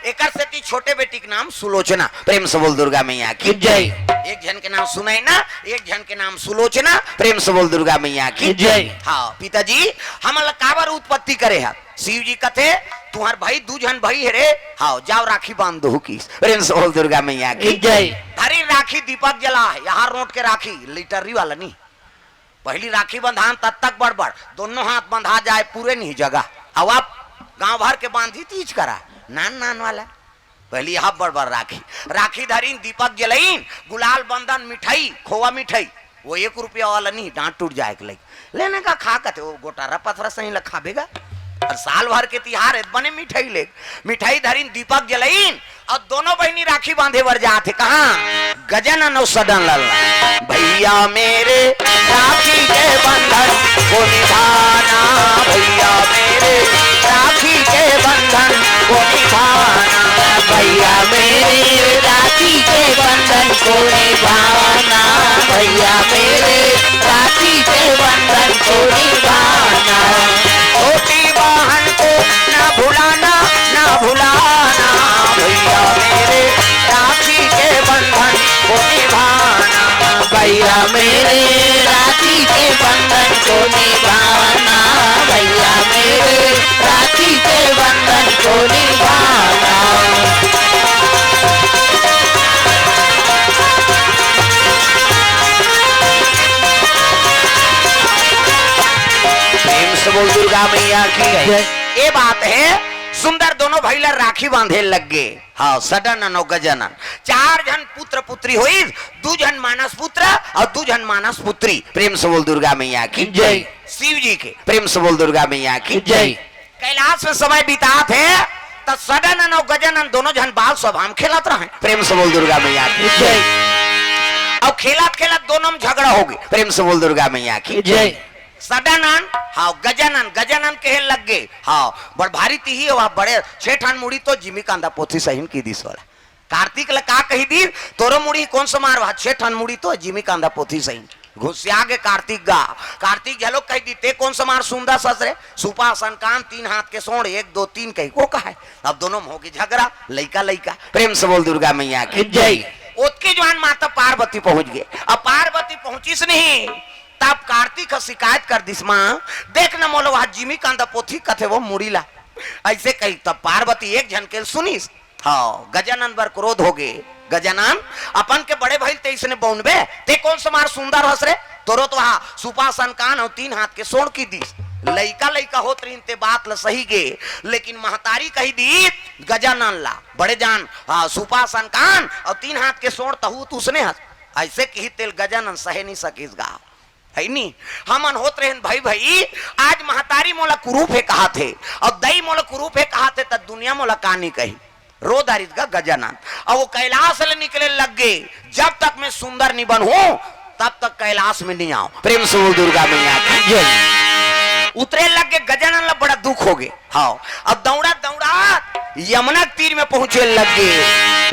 एकर से ती छोटे बेटी के नाम सुलोचना। प्रेम से बोल दुर्गा मैया की जय। एक जन के नाम सुनैना एक जन के नाम सुलोचना। प्रेम से बोल दुर्गा मैया की जय। हाँ पिताजी हम काबर उत्पत्ति करे है शिव जी कथे तुम्हार भाई दू जन भाई है रे हाँ जाओ राखी बांध दो की। प्रेम से बोल दुर्गा मैया की जय। हरी राखी दीपक जला है यहाँ रोट के राखी लिटरी वाला नहीं पहली राखी बंधान तब तक बड़बड़ दोनों हाथ बंधा जाए पूरे नहीं जगह अब आप गांव भर के बांधी तीज करा नान नान वाला पहली यहाँ बड़बड़ राखी राखी धरीन दीपक जलाइन गुलाल बंधन मिठाई खोवा मिठाई वो 1 रुपया वाला नहीं डांट टूट जाए लेने का खा कते वो गोटारा पथरा सही खाबेगा और साल भर के तिहार है बने मिठाई ले मिठाई धरीन दीपक जलाइन और दोनों बहनी राखी बांधे बर जाते कहा गजन नौ सदन लल्ला भैया मेरे राखी के बंधन को निभाना भैया मेरे राखी के बंधन को निभाना भैया मेरे राखी के बंधन को निभाना भैया मेरे राखी के बंधन को निभाना छोटी बहन को ना भुलाना ना भुलाना भैया मेरे राखी के बंधन को निभाना भैया मेरे राखी के बंधन को निभाना भैया मेरे राखी के बंधन को निभाना। प्रेम से बोल दुर्गा मैया की जय। ये बात है। सुंदर दोनों भैला राखी बांधे लग गए। हाँ सडनन और गजानन 4 जन पुत्र पुत्री हुई, 2 जन मानस पुत्र और 2 जन मानस पुत्री। प्रेम से बोल दुर्गा मैया की जय। शिव जी के प्रेम से बोल दुर्गा मैया की जय। कैलाश में समय बिता थे तो सडनन और गजानन दोनों जन बाल स्वभाव खेलत रहे। प्रेम से बोल दुर्गा मैया की जय। और खेलत खेलत दोनों में झगड़ा हो गई। प्रेम से बोल दुर्गा मैया की जय। सडानन हाँ गजानन गजानन कहे लग गए। हाँ बड़ भारी ती ही वह बड़े 6 ठान मुड़ी तो जिमी कांदा पोथी सही की दिस वाला कार्तिक ला का कही दी तोरो मुड़ी कौन सा मार वहा 6 ठान मुड़ी तो जिमी कांदा पोथी सही घुसिया गे कार्तिक गा कार्तिक झलो कही दी ते कौन सा मार सुंदर ससरे सुपा संकान 3 हाथ के सोड़ 1 2 3 कही को कहा है। अब दोनों में होगी झगड़ा लइका लइका। प्रेम से बोल दुर्गा मैया की जय। उसकी जवान माता पार्वती पहुंच गए। अब पार्वती पहुंची नहीं तब कार्तिक का शिकायत कर दिस माँ देख न मोलो वहां जिमी कांदा पोथी कथे वो मुड़ीला ऐसे कही। तब पार्वती एक झनकेल सुनीस। हाँ गजानन बर क्रोध हो गए। गजानन अपन के बड़े भाई ते इसने बौनबे ते कौन सा मार सुंदर हंस रे तोरो तो वहां सुपासन कान और 3 हाथ के सोड़ की दिस लइका लइका होत रही ते बात ल सही गे लेकिन महतारी कही दी गजानन ला बड़े जान हाँ सुपासन कान और 3 हाथ के सोड़ तहु उसने हंस ऐसे कही तेल गजानन सहे नहीं सकीस गा है नी हमन होत रहे भाई भाई आज महतारी मोला कुरूप है कहा थे और दई मोला कुरूप है कहा थे तब दुनिया मोला कहानी कही रो दारित का गजानन और वो कैलाश ले निकले लग गए। जब तक मैं सुंदर नहीं बनूं तब तक कैलाश में नहीं आओ। प्रेम से बोल दुर्गा मैया की जय। उतरे लग गए गजानन ला बड़ा दुख हो गए। हाँ अब दौड़ा दौड़ा यमुना के तीर में पहुंचे लग गए।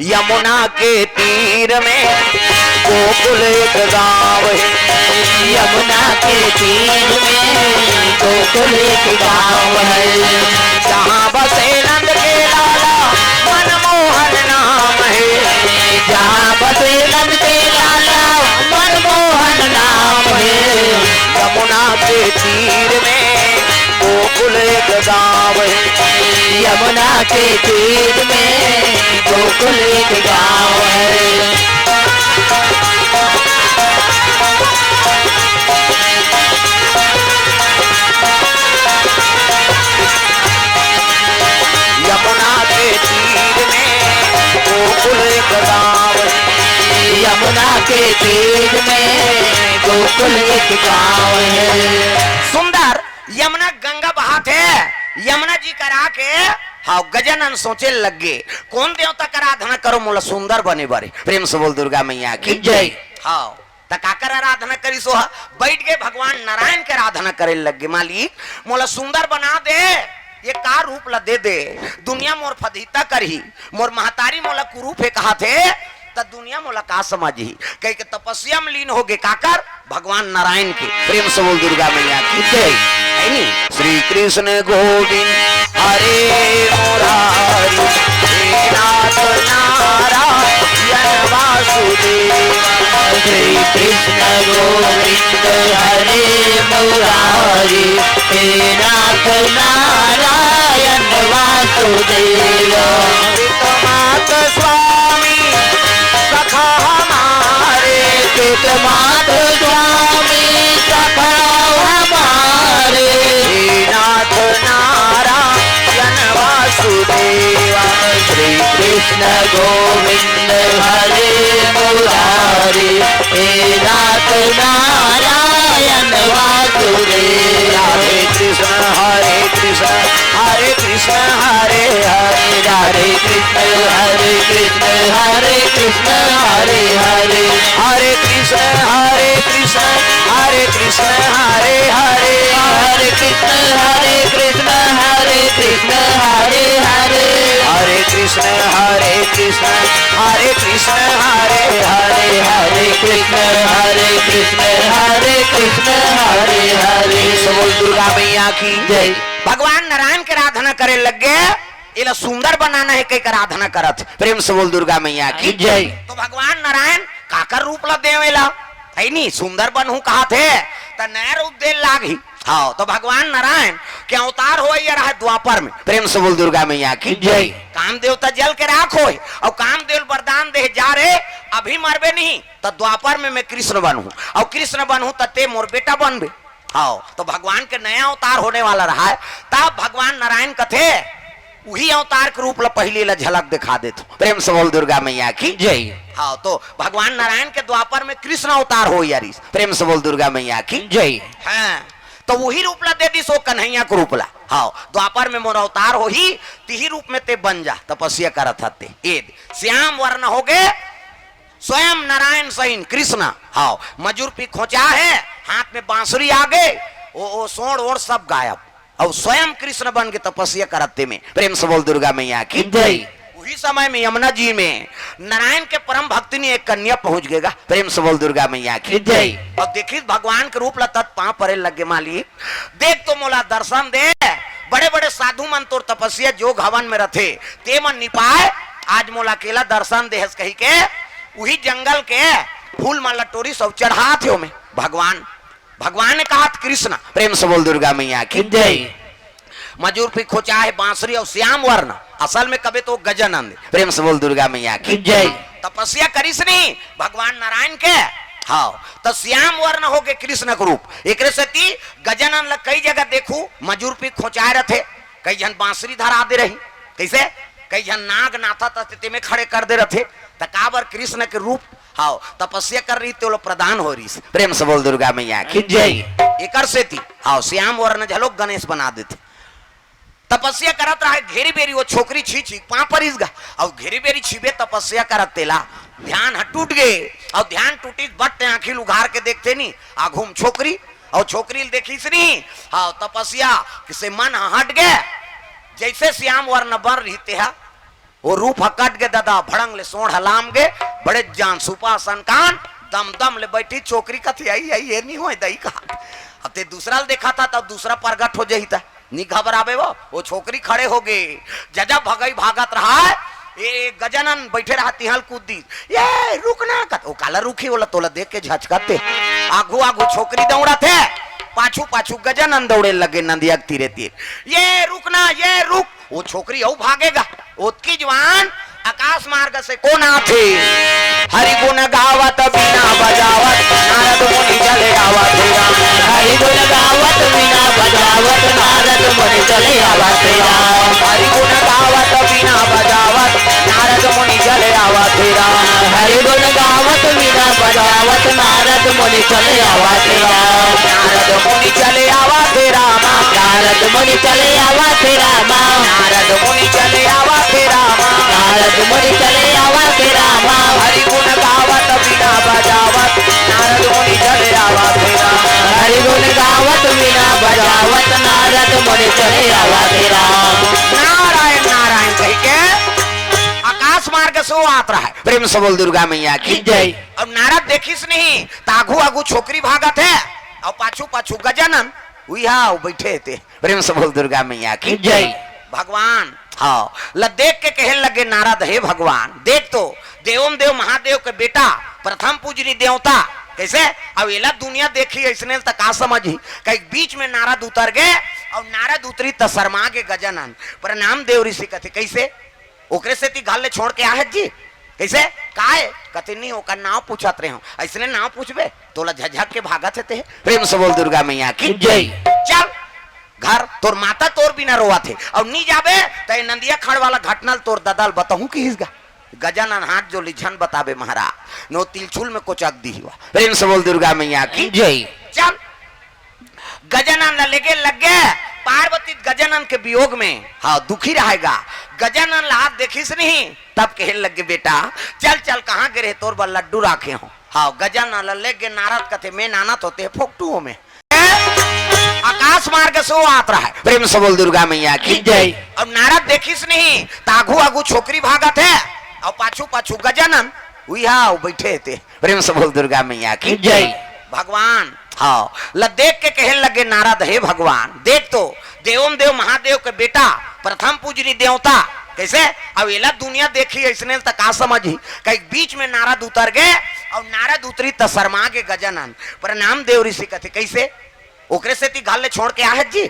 यमुना के तीर में गोकुल एक गांव है। यमुना के तीर में गोकुल एक गाँव है। जहाँ बसे नंद के लाला मनमोहन नाम है। जहाँ बसे नंद के लाला मनमोहन नाम है। यमुना के तीर में गोकुल एक गांव है। यमुना के तीर में गोकुल एक गाँव है। यमुना के तीर में गोकुल एक गांव है। यमुना के तीर में गोकुल एक गाँव है। सुंदर यमुना गंगा बहात है। यमुना जी करा के हाँ गजानन सोचे लग गए कौन देवता का आराधना करो मोला सुंदर बने बारे। प्रेम से बोल दुर्गा मैया की जय। हाँ तकाकर आराधना करी सो बैठ गए भगवान नारायण के आराधना करे लग गए। मालिक मोला सुंदर बना दे ये का रूप ला दे दे दुनिया मोर फदीता करही मोर महतारी मोला कुरूप है कहा थे त दुनिया मोला का समझी कह के तपस्या में लीन हो गए काकर भगवान नारायण के। प्रेम से बोल दुर्गा मैया की जय है नी। श्री कृष्ण गोविंद हरे मुरारी हे नाथ नारायण वासुदेव। श्री कृष्ण गोविंद हरे मुरारी हे नाथ नारायण वासुदेव। मात स्वामी सखा हमारे पितमात स्वामी सखा हमारे। हे नाथ नारायण वासुदेव। श्री कृष्ण गोविंद हरे मुरारी हे नाथ नारायण वासुदेव। हरे कृष्ण हरे कृष्ण हरे कृष्ण हरे हरे हरे कृष्ण हरे कृष्ण हरे कृष्ण हरे हरे। हरे कृष्ण हरे कृष्ण हरे कृष्ण हरे हरे। हरे कृष्ण हरे कृष्ण हरे कृष्ण हरे हरे। हरे कृष्ण हरे कृष्ण हरे कृष्ण हरे हरे। हरे कृष्ण हरे कृष्ण हरे कृष्ण हरे हरे। बोल दुर्गा मैया की जय। भगवान नारायण के आराधना करे लग गए। इला सुंदर बनाना है कई कर आराधना करत। प्रेम से बोल दुर्गा मैया की जय। तो भगवान नारायण काकर रूप ला देवेला है नी सुंदर बनहू कहा थे त नया रूप दे लागी। हाँ तो भगवान नारायण के अवतार हो रहा है द्वापर में। प्रेम से बोल दुर्गा मैया की जय। काम देवता जल के राख हो और काम देव वरदान दे जा रे अभी मरबे नहीं तो द्वापर में मैं कृष्ण बनू और कृष्ण बनू ते मोर बेटा बनबे। हाँ तो भगवान के नया अवतार होने वाला रहा है, तब भगवान नारायण कथे वही अवतार के रूप ला पहले ला झलक दिखा देते। प्रेम से बोल दुर्गा मैया की जय। हाँ तो भगवान नारायण के द्वापर में कृष्ण अवतार हो यारी, प्रेम से बोल दुर्गा मैया की जय। हाँ तो वही रूप ला दे दी सो कन्हैया को रूप ला। हाँ द्वापर में मोर अवतार हो ही तिही रूप में ते बन जा तपस्या करत हते। एद श्याम वर्ण हो गए स्वयं नारायण सहीन कृष्ण। हाँ मजूर पी खोचा है, हाथ में बांसुरी आ गए, वो सोड़ ओड़ सब गायब, और स्वयं कृष्ण बन के तपस्या करते में। प्रेम से बोल दुर्गा मैया की जय। उसी समय में यमुना जी में नारायण के परम भक्ति ने एक कन्या पहुंच गएगा। प्रेम से बोल दुर्गा मैया की जय। और देखिए भगवान के रूप लत पांव परे लगे मालिक, देख तो मोला दर्शन दे, बड़े बड़े साधु मन तोर तपस्या जोग हवन में रथे ते मन निपाए, आज मोला अकेला दर्शन दे कही के वही जंगल के फूल माला टोरी सब चढ़ा थे में भगवान ने कहा कृष्ण। प्रेम से बोल दुर्गा मैया की जय। मजूर पे खोचा है बांसुरी और श्याम वर्ण, असल में कभी तो गजानंद। प्रेम से बोल दुर्गा मैया की जय। तपस्या करीस नहीं भगवान नारायण के। हाँ तो श्याम वर्ण हो गए कृष्ण के रूप। एक गजानंद कई जगह देखू मजूर पे खोचाए रहे, कई जन बांसुरी धरा दे रही, कैसे कई जन नाग नाथा तस्ते में खड़े कर दे रहे, तकाबर कृष्ण के रूप। हाँ तपस्या कर रही तो प्रदान हो रही। प्रेम से बोल दुर्गा मैया की जय। एकर से थी हाँ श्याम वर्ण झलोक गणेश बना देते। तपस्या करत रहा घेरी बेरी वो छोकरी छी पां पर इसगा, और घेरी बेरी छिबे तपस्या करत तेला ध्यान टूट गए, और ध्यान टूटी बट आंखिल उघार के देखते नहीं आघूम छोकरी, और छोकरी देखी नहीं। हाँ तपस्या से मन हट गए, जैसे श्याम वर्ण बर रहते है वो रूप हकट के दादा भड़ंग ले सोड़ हलाम गए, बड़े जान सुपा सनकान दम दम ले बैठी छोकरी कथी आई ये नहीं हो दई कहा। अब ते दूसरा देखा था तब दूसरा प्रगट हो जाता नहीं घबरावे वो छोकरी खड़े हो गए, जजा भगई भागत रहा है। ये गजानन बैठे रहा तिहल कूद दी, ये रुकना कत वो काला रुखी बोला तोला देख के झचकते आगू आगू छोकरी दौड़ा थे, पाछू पाछू गजानन दौड़े लगे नंदिया तीरे तीर, ये रुकना ये रुक। वो छोकरी हो भागेगा, उसकी जवान आकाश मार्ग से कौन आते हरि गुण गावत बिना बजावत नारद मुनि चले आवत। हरि गुण गावत बिना बजावत नारद मुनि चले आवत। हरि गुण गावत बिना बजावत नारद मुनि चले आवत। हरि गुण गावत बिना बजावत नारद मुनि चले आवत। नारद मुनि चले आवत रामा, नारद मुनि चले आवत रामा, नारद मुनि चले आवत रामा, नारद मुनि चले आवत रामा। हरि गुण गावत बिना बजावत नारद मुनि चले आवत। हरि गुण गावत बिना बजावत नारद मुनि चले आवत। नारायण नारायण कह के आकाश मार्ग से वो आता है। प्रेम से बोल दुर्गा मैया की जय। अब नारद देखिस नहीं तागू आगू छोकरी भागत है, और पाछू पाछू गजानन वही बैठे थे। प्रेम से बोल दुर्गा मैया की जय। भगवान हाँ ल देख के कहने लगे नारद हे भगवान देख तो देवम देव महादेव के बेटा प्रथम पूजनी देवता कैसे अब एला दुनिया देखी ऐसने तक आ समझी कहीं बीच में नारद उतर गए, और नारद उतरी त शर्मा के गजानन प्रणाम देव ऋषि कथे कैसे ओकरे से ती घर ले छोड़ के आहत जी कैसे काहे कथे नहीं होकर नाव पूछत रहे हो ऐसने नाव पूछबे तोला झझक के भागत थे। प्रेम से बोल दुर्गा मैया की जय। चल घर तोर माता तोर बिना रोआ थे और नहीं जाबे तो नंदिया खड़ वाला घटना तोर ददल बताऊं कि हिसगा गजानन हाथ जो लिझन बताबे महाराज नो तिलछुल में कोचक दी हुआ। प्रेम से बोल दुर्गा मैया की जय। चल गजानन लेके लग गए पार्वती गजानन के वियोग में हाँ दुखी रहेगा। गजानन हाथ देखिस नहीं तब कहने लगे बेटा चल चल कहाँ गिरे तोर बल लड्डू राखे हो। हाँ गजानन ले गए नारद कथे में नानत होते फोकटुओं में आकाश मार्ग से वो आता है। प्रेम से बोल दुर्गा मैया की जय। अब नारद देखिस नहीं तागू आगू छोकरी भागत है, और पाछू पाछू गजानन वही बैठे थे। प्रेम से बोल दुर्गा मैया की जय। भगवान हाँ ल देख के कहने लगे नारद हे भगवान देख तो देवम देव महादेव के बेटा प्रथम पूजनी देवता कैसे अब एला दुनिया देखी ऐसने तक आ समझी कहीं बीच में नारद उतर गए, और नारद उतरी त शर्मा के गजानन प्रणाम देव ऋषि कथे कैसे ओकरे से ती घर ले छोड़ के आहत जी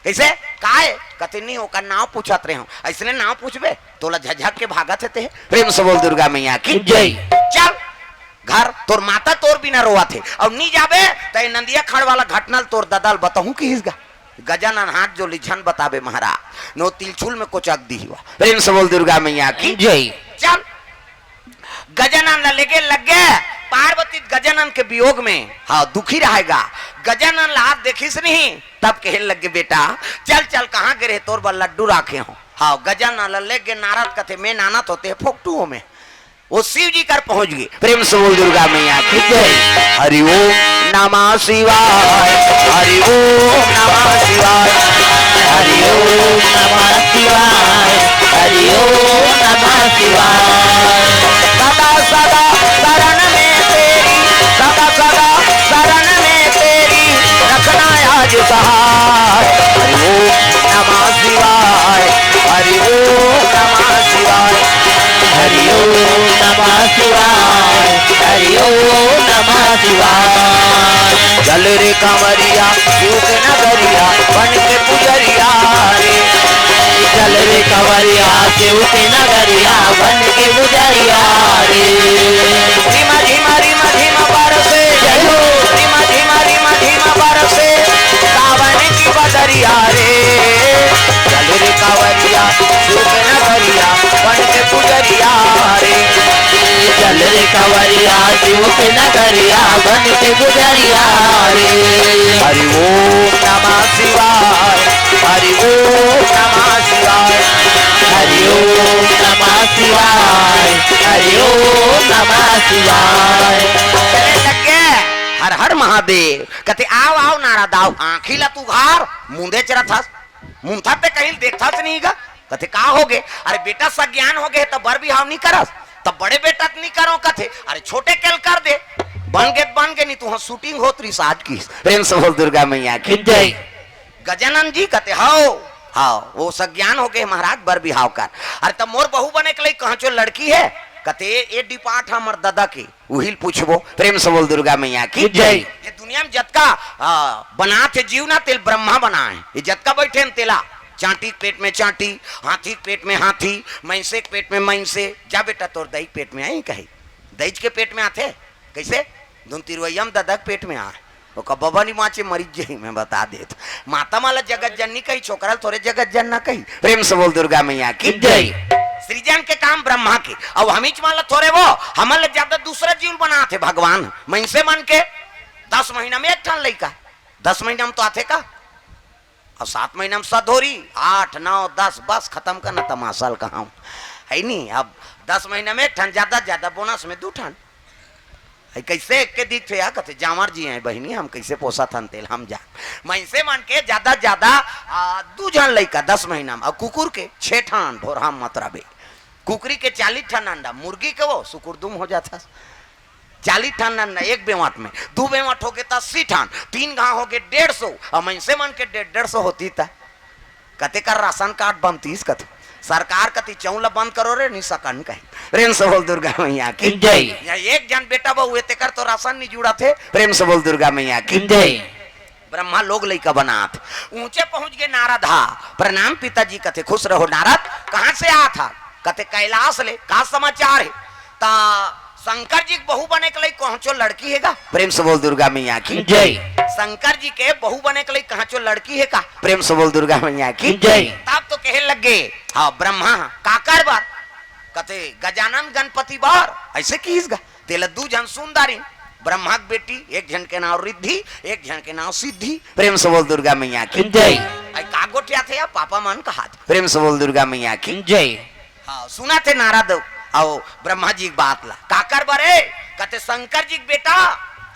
कैसे काहे कथे नहीं होकर नाव पूछत रहे हो ऐसने नाव पूछबे तोला झझक के भागत थे। प्रेम से बोल दुर्गा मैया की जय। चल घर तोर माता तोर बिना रोआ थे और नी जाबे तो नंदिया खड़ वाला घटनल तोर ददल बताऊं कि हिसगा गजानन हाथ जो लिझन बताबे महाराज नो तिलछुल में कोचक दी हुआ प्रेम से बोल दुर्गा मैया की जय। चल गजानन लेके लग गए पार्वती गजानन के वियोग में हाँ दुखी रहेगा गजानन हाथ देखिस नहीं तब कहे लगे बेटा चल चल कहाँ गिरे तोर बल लड्डू राखे हो हाँ गजानन ले गए नारद कथे में नानत होते फोकटुओं में वो शिव जी कर पहुंच गए प्रेम से बोल दुर्गा मैया की जय। हरि ओम नमः शिवाय हरि ओम नमः शिवाय हरि ओम नमः शिवाय हरि ओम नमः शिवाय। सदा सदा शरण में तेरी सदा सदा शरण में तेरी रखना आज सहाय हरि ओम नमः शिवाय हरि ओम नमः शिवाय हरि ओम नमः शिवाय हरि ओम नमः शिवाय। चल रे कंवरिया शिव के नगरिया बन के पुजरिया रे चल रे कंवरिया शिव के नगरिया बन के पुजरिया रे। धीमा धीमा धीमा धीमा बरसे जय हो। धीमा धीमा धीमा धीमा बरसे सावन की बदरिया रे चल रे कंवरिया शिव के नगरिया बन के पुजरिया रे चल रे कंवरिया शिव के नगरिया बन के पुजरिया रे। हरि ओम नमः शिवाय हरि ओम नमः शिवाय हरि ओम नमः शिवाय हरि ओम नमः शिवाय। चले लगे हर हर महादेव कहते आओ आओ नारद आओ आंखी ला तू घार मुंदे चरा था मुंथा पे कहीं देखता से नहीं गा कहते का हो गए अरे बेटा सज्ञान हो गए तब बर भी हाव नहीं करस तब बड़े बेटा नहीं करो कथे अरे छोटे केल कर दे बन गए नहीं तू शूटिंग होत रही आज की प्रेम से बोल दुर्गा मैया की जय। गजानन जी कहते हाओ हाँ वो सज्ञान हो गए महाराज बर बिहाव कर अरे तब मोर बहू बने के लिए कहाँ चो लड़की है कहते ये डिपार्ट हमर दादा के उहिल पूछबो प्रेम से बोल दुर्गा मैया की जय। ये दुनिया में जतका बना थे जीव ना तेल ब्रह्मा बना है ये जतका बैठे न तेला चांटी के पेट में चांटी हाथी के पेट में हाथी मैंसे के पेट में मैंसे जा बेटा तोर दही पेट में आई कही दही के पेट में आते कैसे धुन तिरुवैयम दादा के पेट में आ वो कब्बनी माचे मरीज जही मैं बता दे माता माला जगत जननी कही छोकरा थोड़े जगत जन ना कही प्रेम से बोल दुर्गा मैया की जय। सृजन के काम ब्रह्मा के अब हम माला थोड़े वो हमारे ज्यादा दूसरा जीव बना थे भगवान मैंसे मन के 10 महीना में एक ठन लड़का 10 महीना में तो आते का अब 7 महीना में सधोरी 8 9 10 बस खत्म करना तमाशा कहा है नहीं अब 10 महीना में एक ठन ज्यादा बोनस में 2 ठन कैसे एक के दिख थे यार कहते जामर जी हैं बहनी हम कैसे पोसा था तेल हम जा मैंसे मान के ज्यादा 2 जन लड़का 10 महीना में और कुकुर के 6 ठन भोर हम मतरा बे कुकरी के 40 ठन अंडा मुर्गी के वो सुकुरदुम हो जाता 40 ठन अंडा एक बेवाट में 2 बेवाट हो गए 80 ठन 3 गाँव हो गए 150 और मैंसे मन के 150 होती था कते कर राशन कार्ड बनतीस कथे सरकार कति चौला बंद करो रे नहीं सकन कहीं प्रेम से बोल दुर्गा मैया की जय। या एक जन बेटा बहु हुए तेकर तो राशन नहीं जुड़ा थे प्रेम से बोल दुर्गा मैया की जय। ब्रह्मा लोग लइका बनात ऊंचे पहुंच गए नारद हा प्रणाम पिताजी कथे खुश रहो नारद कहां से आ था कथे कैलाश ले का समाचार है ता शंकर जी बहू बने के लिए कौचो लड़की है का प्रेम से बोल दुर्गा मैया की जय। शंकर जी के बहू बने के लिए कहाचो लड़की है का प्रेम से बोल दुर्गा मैया की जय। तब तो कहे लग गए हाँ ब्रह्मा काकर बार कथे गजानन गणपति बार ऐसे कीसगा तेल 2 जन सुंदरी ब्रह्मा की बेटी एक जन के नाम रिद्धि एक जन के नाम सिद्धि प्रेम से बोल दुर्गा मैया की जय। का गोठिया थे या पापा मन कहा प्रेम से बोल दुर्गा मैया की जय। हाँ सुना थे नारद आओ ब्रह्मा जी की बात ला काकर बारे कहते शंकर जी बेटा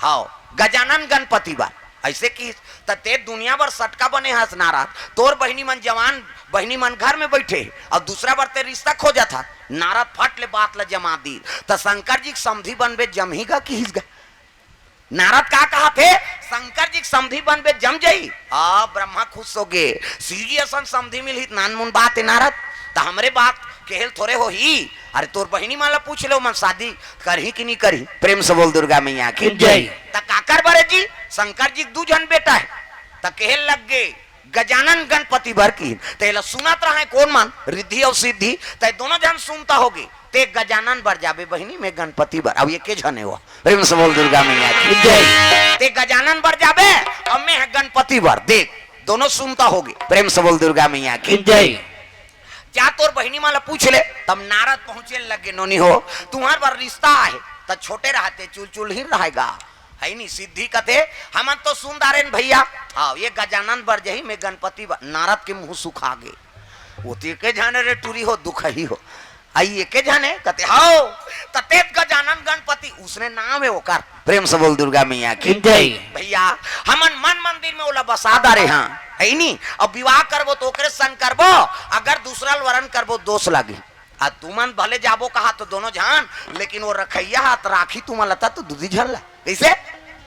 हाँ गजानन गणपति बार ऐसे की ते दुनिया भर सटका बने हंस नाराज तोर बहनी मन जवान बहनी मन घर में बैठे और दूसरा बार ते रिश्ता खोजा था नारद फट ले बात ला जमा दी तो शंकर जी समधी बनबे जमहीगा कि हिसगा नारद का कहा थे शंकर जी समधी बनबे जम जाई ब्रह्मा खुश हो गए सीजी असन समधी मिली नान मुन बात है नारद तो हमरे बात केहल थोड़े हो ही अरे तोर बहनी माला पूछ लो मन शादी करही कि नहीं करही प्रेम से बोल दुर्गा मैया की जय। ता काकर बारे जी शंकर जी 2 जन बेटा है ता केहल लग गए गजानन गणपति भर की तेला सुनत रहा है कौन मान रिद्धि और सिद्धि ते दोनों जन सुनता होगे ते गजानन बर जाबे बहिनी में गणपति बर। अब ये के जने हो प्रेम से बोल दुर्गा मैया की जय। ते गजानन बर जाबे अब मैं है गणपति बर। देख दोनों सुनता होगी प्रेम से बोल दुर्गा मैया की जय। क्या तोर बहिनी माला पूछ ले। तब नारद पहुंचे लगे नोनी हो तुम्हार बर रिश्ता है तो छोटे रहते चुल चुल ही रहेगा है नहीं सिद्धि कथे हम तो सुंदरेन भैया। हाँ ये गजानन बर जही में गणपति बर। नारद के मुंह सुखा गए वो तो के जाने रे टूरी हो दुख ही हो आई के जाने कहते हाओ ततेत गजानन गणपति उसने नाम है वो कर प्रेम से बोल दुर्गा मैया की जय। भैया हमन मन मंदिर में ओला बसा दारे हाँ है नहीं। अब विवाह करबो तो ओकरे संग करबो अगर दूसरा वरण करबो दोष लगी आ तुमन भले जाबो कहा तो दोनों जान लेकिन वो रखैया हाथ राखी तुम लता तो दूधी झरला कैसे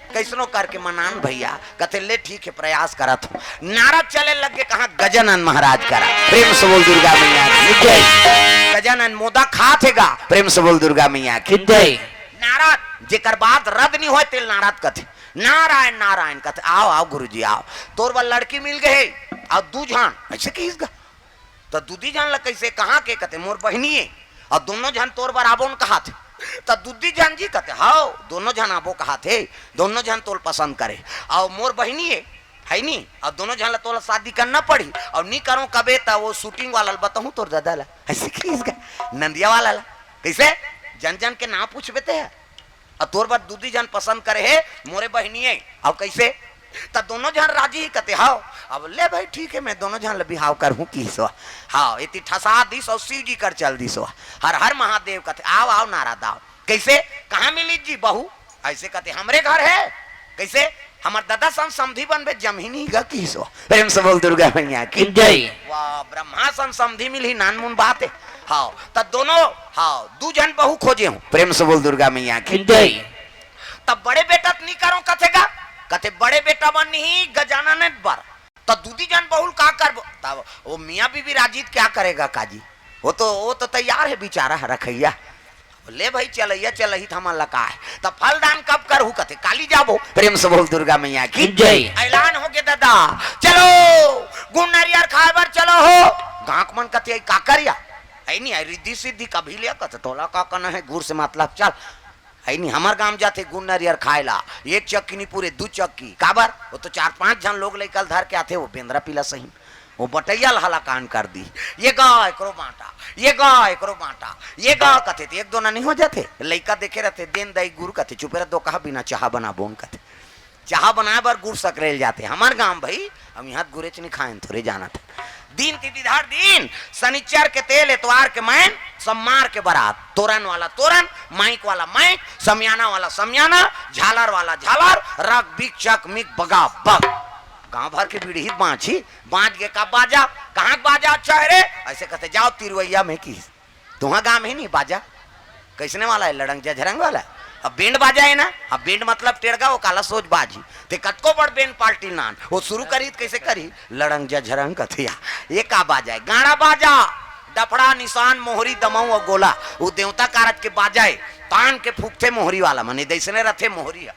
कैसनो करके मनान भैया कहते ले ठीक है प्रयास करा था। नारद चले लगे कहा गजानन महाराज करा प्रेम से बोल दुर्गा मैया की जय। गजानन मोदा खा थेगा प्रेम से बोल दुर्गा मैया की जय। नारद जेकर बात रद्द नहीं होए तेल नारद कथे नारायण नारायण कहते आओ आओ गुरुजी आओ तोर बा लड़की मिल गए और दू जान ऐसे किसगा तो दूधी जान ल कैसे कहा के कहते मोर बहनी है और दोनों जान तोर बार आबो कहा थे तो दूधी जान जी कहते हाओ दोनों जन आबो कहा थे दोनों जन तोल पसंद करे और मोर बहनी है नहीं अब दोनों जन तोला शादी करना पड़ी और नहीं करो कबे तो वो शूटिंग वाला बताऊं तोर दादा ला ऐसे किसका नंदिया वाला ला कैसे जन जन के नाम पूछ बेते है और तोर बार दूधी जन पसंद करे है मोरे बहनी है अब कैसे तो दोनों जन राजी ही कहते हाओ अब ले भाई ठीक है मैं दोनों जन बिहाव करूं की सो हाँ इतनी ठसा दिस और शिव जी कर चल दी सो हर हर महादेव कहते आओ आओ नारद आओ कैसे कहाँ मिली जी बहू ऐसे कहते हमरे घर है कैसे हमार दादा सन समधी बनबे जमीनी गा की सो प्रेम से बोल दुर्गा मैया की जय। वाह ब्रह्मा सन समधी मिली नानमुन बात है हाँ तो दोनों हाँ दू जन बहू खोजे हूँ प्रेम से बोल दुर्गा मैया की जय। तब बड़े बेटा नहीं करो कथेगा कहते बड़े बेटा बन ही गजानन बर तो दूधी जन बहुल का कर तब वो मियाँ बीबी राजीत क्या करेगा काजी वो तो तैयार है बेचारा रखैया ले भाई चलैया चलही थमा लका है तब फलदान कब करू कहते काली जाबो प्रेम से बोल दुर्गा मैया की जय। ऐलान हो गया दादा चलो गुण नारियर खाबर चलो हो गांक मन कहते का करिया है नहीं रिद्धि सिद्धि कभी लिया कहते तोला का कना है गुड़ से मतलब चल है नहीं हमार गांव जाते गुण नारियर खाएला एक चक्की नहीं पूरे दू चक्की काबर वो तो 4-5 जन लोग लेकर धर के आते वो बेंद्रा पीला सही वो बटैया लहला कान कर दी ये गाय करो बांटा ये गाय करो बांटा ये गाय कहते थे एक दो ना नहीं हो जाते लड़का देखे रहते देन दई गुड़ कहते चुपे दो कहा बिना चाह बना बोन कहते चाह बनाए बार गुड़ सकरेल जाते हमार गांव भाई हम यहाँ गुरेच नहीं खाए थोड़े जाना था दिन तिथिधार दिन शनिचर के तेल एतवार के मैन सम्मार के बारात तोरन वाला तोरन माइक वाला माइक समियाना वाला समियाना झालर वाला झालर रग बिक चक मिक बगा बग गांव भर के बीड़ी बाँची बाँच के का बाजा कहाँ बाजा अच्छा है रे ऐसे कहते जाओ तिरुवैया में की तुम्हारा गांव है नहीं बाजा कैसने वाला है लड़ंग झरंग वाला अब बेंड बाजा है ना अब बेंड मतलब टेढ़गा वो काला सोच बाजी ते कतको बड़ बेंड पार्टी नान वो शुरू करी कैसे करी लड़ंग झरंग कथिया ये का बाजा है गाना बाजा डफड़ा निशान मोहरी दमाऊ और गोला वो देवता कारज के बाजाए तान के फूकते मोहरी वाला मने दैसने रथे मोहरी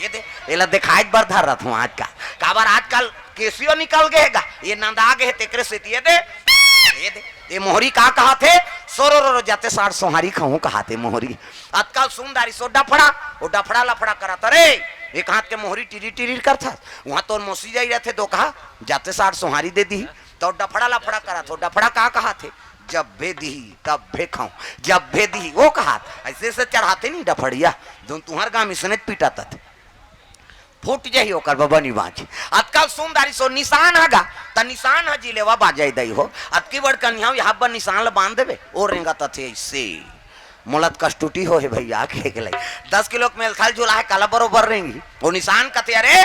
ये दे एला दिखाई बर धर रहा हूँ आज का काबर आजकल केसियो निकल गएगा ये नंदा गए तेकरे से ये दे ये मोहरी का कहा थे सोरो रो जाते 60 सोहारी खाऊं कहा थे मोहरी आजकल सुंदरी सो डफड़ा वो डफड़ा लफड़ा करा रे एक हाथ के मोहरी टिरी टिरी करता वहां तो मोसी जाई रहते दो कहा जाते 60 सोहारी दे दी तो डफड़ा लफड़ा करा तो डफड़ा का कहा थे जब भे दी तब भे खाऊं जब भे दी वो कहा ऐसे से चढ़ाते नहीं डफड़िया तुम्हार गांव इसने पीटा थे फूट जाही ओकर बबनी बाँच आजकल सुंदरी सो निशान हगा त निशान ह जिलेवा बाजाई दई हो अतकी बड़ कन्या यहाँ पर निशान ल बांध देवे ओ रेंगा तथे ऐसे मोलत कष्टुटी हो है भैया के गले 10 किलो के मेल खाल झूला है काला बरोबर रहेंगी वो निशान कहते अरे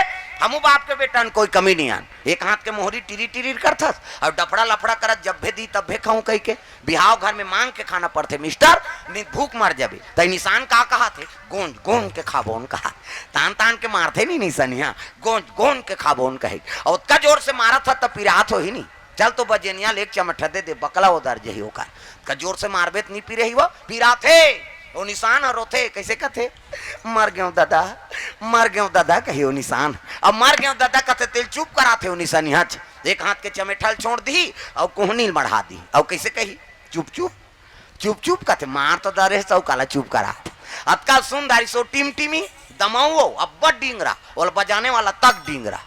हमू बाप के बेटन कोई कमी नहीं आन एक हाथ के मोहरी टिरी टिरी करता और डफड़ा लफड़ा करत जब भे दी तब भे खाऊं कह के बिहाव घर में मांग के खाना पड़ते मिस्टर नहीं भूख मर जाबे तो निशान का कहा थे गोंद गोंद के खाबोन कहा तान तान के मारते नहीं निशानिया गोंद गोंद के खाबोन कहे और उतना जोर से मारा था तब पिरात हो ही नहीं चल तो बजेनिया लेक चमठा दे बकला उधर जही होकर का जोर से मारबे नहीं पी रही वो पिरात है वो निशान रोथे कैसे कहते मर गयो दादा कहियो निशान अब मर गयो दादा कहते तेल चुप कराते हो निशानी हाथ एक हाथ के चमेठल छोड़ दी और कोहनी बढ़ा दी और कैसे कही चुप चुप चुप चुप कहते मार तो दरे चौकाला चुप करा अतका सुंदरी सो टीम टीमी दमाओ अब्बा डिंगरा और बजाने वाला तक डिंगरा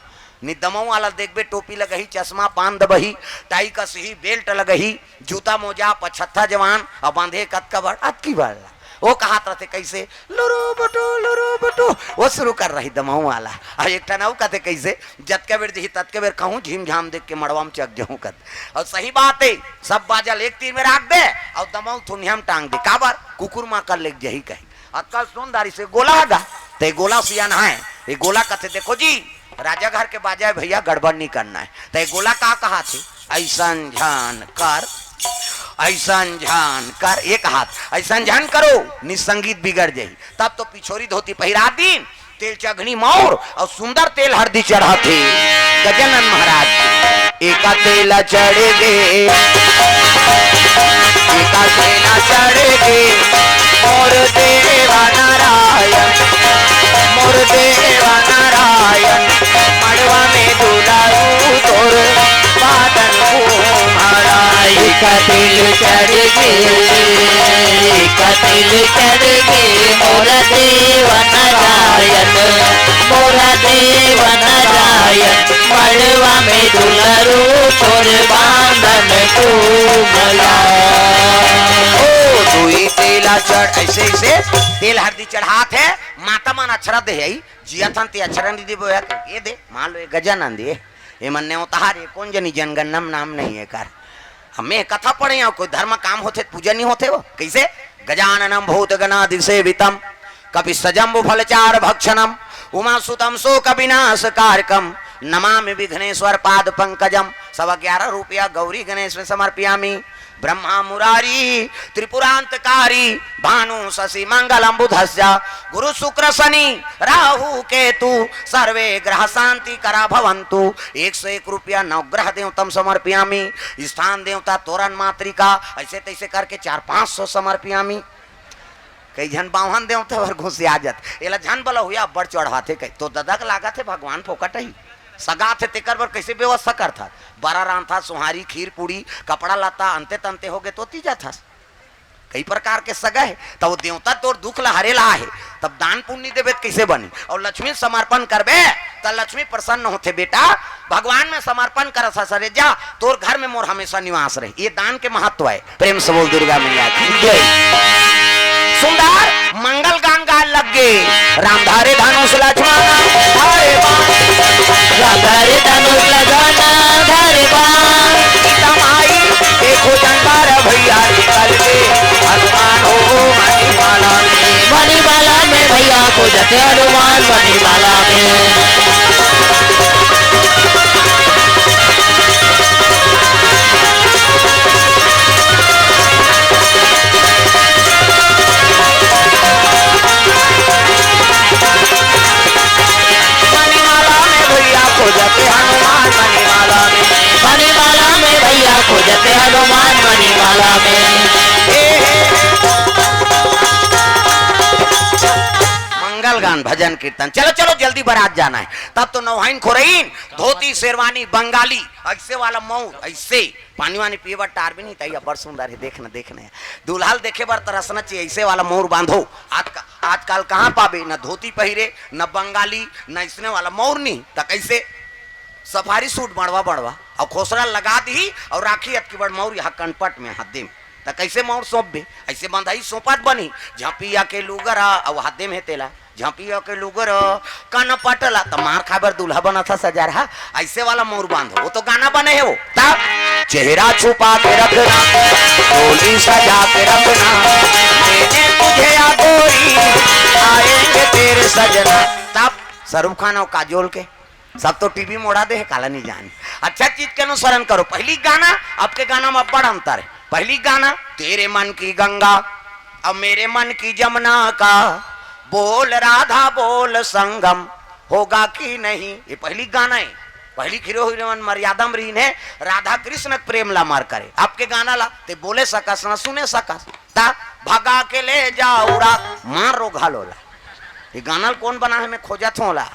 नि दमाऊ वाला देखबे टोपी लगही चश्मा पान दबही टाई का सही बेल्ट लगही जूता मोजा पछत्ता जवान और बांधे कत का बड़ अतकी बड़ वो कहा रहते कैसे लुरु बटो वो शुरू कर रही दमाऊ वाला और एक टनाऊ कहते कैसे जत के बेर जही तत के बेर कहूँ झीम झाम देख के मड़वा में चक जाऊँ कत और सही बात है सब बाजल एक तीर में राख दे और दमाऊ थुनिया में टांग दे काबर कुकुर माँ कर ले जही कही अक्कल सुनदारी से गोला आगा ते गोला सियान है ये गोला कहते देखो जी राजा घर के बाजा भैया गड़बड़ नहीं करना है ते गोला का कहा थे ऐसा झान कर एक हाथ ऐसा ध्यान करो निसंगीत बिगड़ जाये तब तो पिछोरी धोती पहिरा दिन तेल चघनी मोर और सुंदर तेल हरदी चढ़ा थे गजानन महाराज एका तेला चढ़े गे एका तेला चढ़े गे मोर देवा नारायण मड़वा में दुलारू तोर बादल कतिल चढ़ गे मोर देव नारायण मड़वा में दुलरू तोर बांधन को मला ओ दुई तेला चढ़ ऐसे ऐसे तेल हरदी चढ़ात है माता मन अक्षरा दे है जिया थन ते अक्षरा नहीं दे ये दे मान लो ये गजानन दे ये मन ने उतार ये कौन जनी जनगणनम नाम नहीं है कर हमें कथा पढ़े यहाँ कोई धर्म काम होते पूजा नहीं होते वो कैसे गजाननम भूत गणादि सेवितम कपि सजम्बु फलचार भक्षणम उमा सुतम शोक विनाश कारकम नमामि विघ्नेश्वर पाद पंकजम 11.25 रुपया गौरी गणेश में समर्पयामि ब्रह्मा मुरारी त्रिपुरांतकारी भानु शशि मंगलम बुधस्य गुरु शुक्र शनि राहु केतु सर्वे ग्रह शांति करा भवंतु 101 रुपया नवग्रह देवतम समर्पयामि स्थान देवता तोरण मातृका ऐसे तैसे करके 400-500 समर्पयामि कई जन बावन देवते और घुस आ जाते एला जन बोला हुआ बड़ चढ़ाते कई तो ददक लागा थे भगवान फोकट ही सगा थे तेकर पर कैसे व्यवस्था कर था बारा रान था सुहारी खीर पूड़ी कपड़ा लता अंते तंते हो गए तो तीजा था कई प्रकार के सगा है तब देवता तोर दुख ला हरेला है तब दान पुण्य देवे कैसे बनी और लक्ष्मी समर्पण करबे तो लक्ष्मी प्रसन्न होते बेटा भगवान में समर्पण कर सरे जा तोर घर में मोर हमेशा निवास रहे ये दान के महत्व है प्रेम से बोल दुर्गा मैया की जय सुंदर मंगल गंगा लग गए रामधारे धनुष लक्ष्मण धारे रामधारे धनुष लगाना धारे तमाई देखो जंगार भैया निकल के हनुमान हो मणिमाला में भैया को जते हनुमान मणिमाला में भैया को जते हनुमान मणिमाला में मंगल गान भजन कीर्तन चलो चलो जल्दी बारात जाना है तब तो नौहाइन खोरइन धोती शेरवानी बंगाली ऐसे वाला मऊ ऐसे पानी वानी पिए बार टार भी नहीं तैयार बड़ सुंदर है देखने दुल्हाल देखे बार तरसना चाहिए ऐसे वाला मोर बांधो आजकल कहाँ पाबे न धोती पहिरे न बंगाली न इसने वाला मोर नहीं तो कैसे सफारी सूट बढ़वा और खोसरा लगा दी और राखी अटकी बड़ मौर यहाँ कनपट में हद्दे में तो कैसे मौर सौंप बे ऐसे बंधाई सौंपत बनी झापिया के लुगर और हद्दे में तेला झापिया के लुगर कन पटला तो मार खाबर दूल्हा बना था सजा रहा ऐसे वाला मोर बांधो वो तो गाना बने है वो तब चेहरा छुपा के रखना डोली सजा के रखना मैंने तुझे गोरी आएंगे तेरे सजना तब शाहरुख खान और काजोल के सब तो टीवी मोड़ा दे काला नहीं जाने अच्छा चीज के अनुसरण करो पहली गाना आपके गाना में बड़ा अंतर है पहली गाना तेरे मन की गंगा अब मेरे मन की जमुना का बोल राधा बोल संगम होगा कि नहीं ये पहली गाना है पहली खीरो हीरोइन मर्यादा मरीन है राधा कृष्ण प्रेम ला मार करे आपके गाना ला ते बोले सकस ना सुने सकस ता भगा के ले जाऊरा मार रो घालोला ये गाना कौन बना है मैं खोजा थोला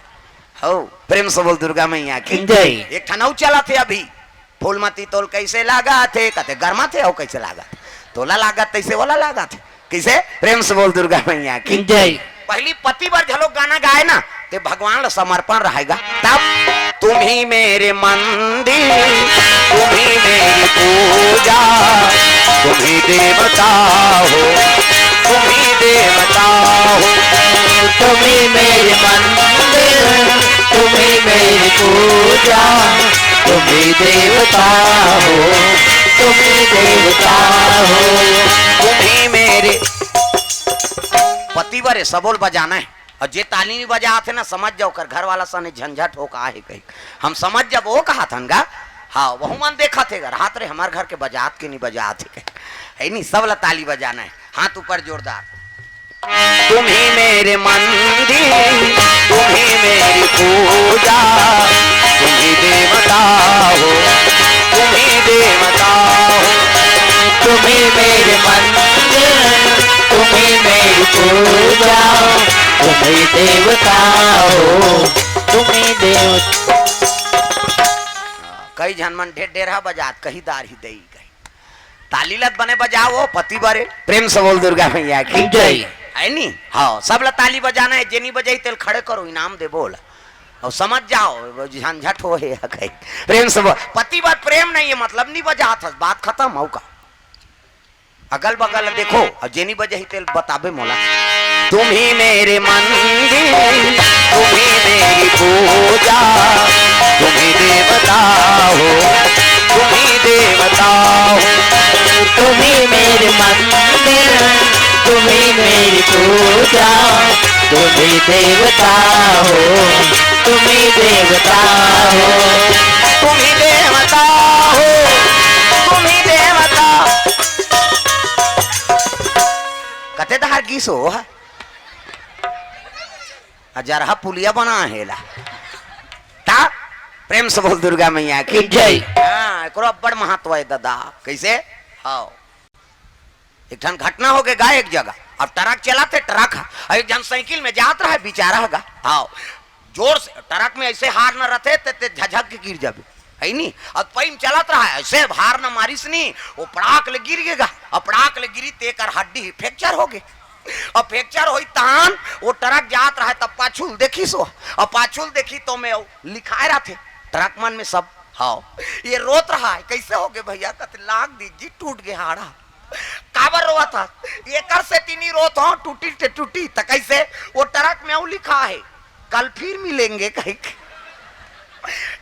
हो प्रेम से बोल दुर्गा मैया की जय एक ठनाऊ चला थे अभी फूलमती तोल कैसे लगा थे कहते गर्मा थे और कैसे लगा तोला लागत तैसे वाला लागत कैसे प्रेम से बोल दुर्गा मैया की जय। पहली पति बार झलोक गाना गाए ना ते भगवान ला समर्पण रहेगा तब तुम ही मेरे मंदिर तुम ही मेरी पूजा तुम ही देवता हो तुम ही देवता हो तुम ही मेरे मंदिर तुम ही मेरी पूजा तुम ही देवता हो तुम ही देवता हो तुम ही मेरे पति बारे सबोल बजाना है और जे ताली नहीं बजा थे ना समझ जाओ कर घर वाला सने झंझट हो का है कहीं हम समझ जब वो कहा था गा हाँ वह मन देखा थे रात रे हमारे घर के बजात के नहीं बजा थे है नहीं सब ला ताली बजाना है हाथ ऊपर जोरदार तुम ही मेरे मंदिर तुम ही मेरी पूजा तुम ही देवता हो तुम ही देवता हो तुम ही मेरे मंदिर तुम ही मेरी पूजा तुम ही देवता हो तुम ही देवता। कई जन मन ढेरा बजात कहीं दार ही दई गई ताली लत बने बजाओ पति बारे प्रेम से बोल दुर्गा मैया की जय। है नी हाँ सब ला ताली बजाना है जेनी बजाई तेल खड़े करो इनाम दे बोल और समझ जाओ झंझट हो है कहीं प्रेम से बोल पति बार प्रेम नहीं है मतलब नहीं बजा था बात खत्म हो का अगल बगल देखो और जेनी बजाई तेल बताबे मोला तुम ही मेरे मंदिर तुम ही मेरी पूजा तुम ही देवता हो तुम ही देवता हो तुम ही मेरे मंदिर तुम ही मेरी पूजा तुम ही देवता हो तुम ही देवता हो तुम ही देवता हो तुम ही देवता कते दहार गीस हो जरहा पुलिया बना हेला ता प्रेम से बोल दुर्गा मैया की जय। हाँ एकरो बड़ महत्व है दादा कैसे हाँ एक ठन घटना हो गए गा एक जगह अब ट्रक चला थे ट्रक एक जन साइकिल में जात रहा बेचारा गा हाँ जोर से ट्रक में ऐसे हार न रहते ते झझक के गिर जाबे है नी अब पैम चलत रहा है ऐसे हार न मारिस नी वो पड़ाक ले गिर गएगा और पड़ाक ले गिरी तेकर हड्डी फ्रैक्चर हो गए और फ्रैक्चर होई तान वो ट्रक जात रहा है तब पाछुल देखी सो और पाछुल देखी तो मैं लिखाए रहा थे ट्रक मन में सब हाँ ये रोत रहा है कैसे हो गए भैया कत लाग दीजिए टूट गया हाड़ा काबर रोआ था ये कर से तीनी रोत हो टूटी ते टूटी तो कैसे वो ट्रक में लिखा है कल फिर मिलेंगे कहीं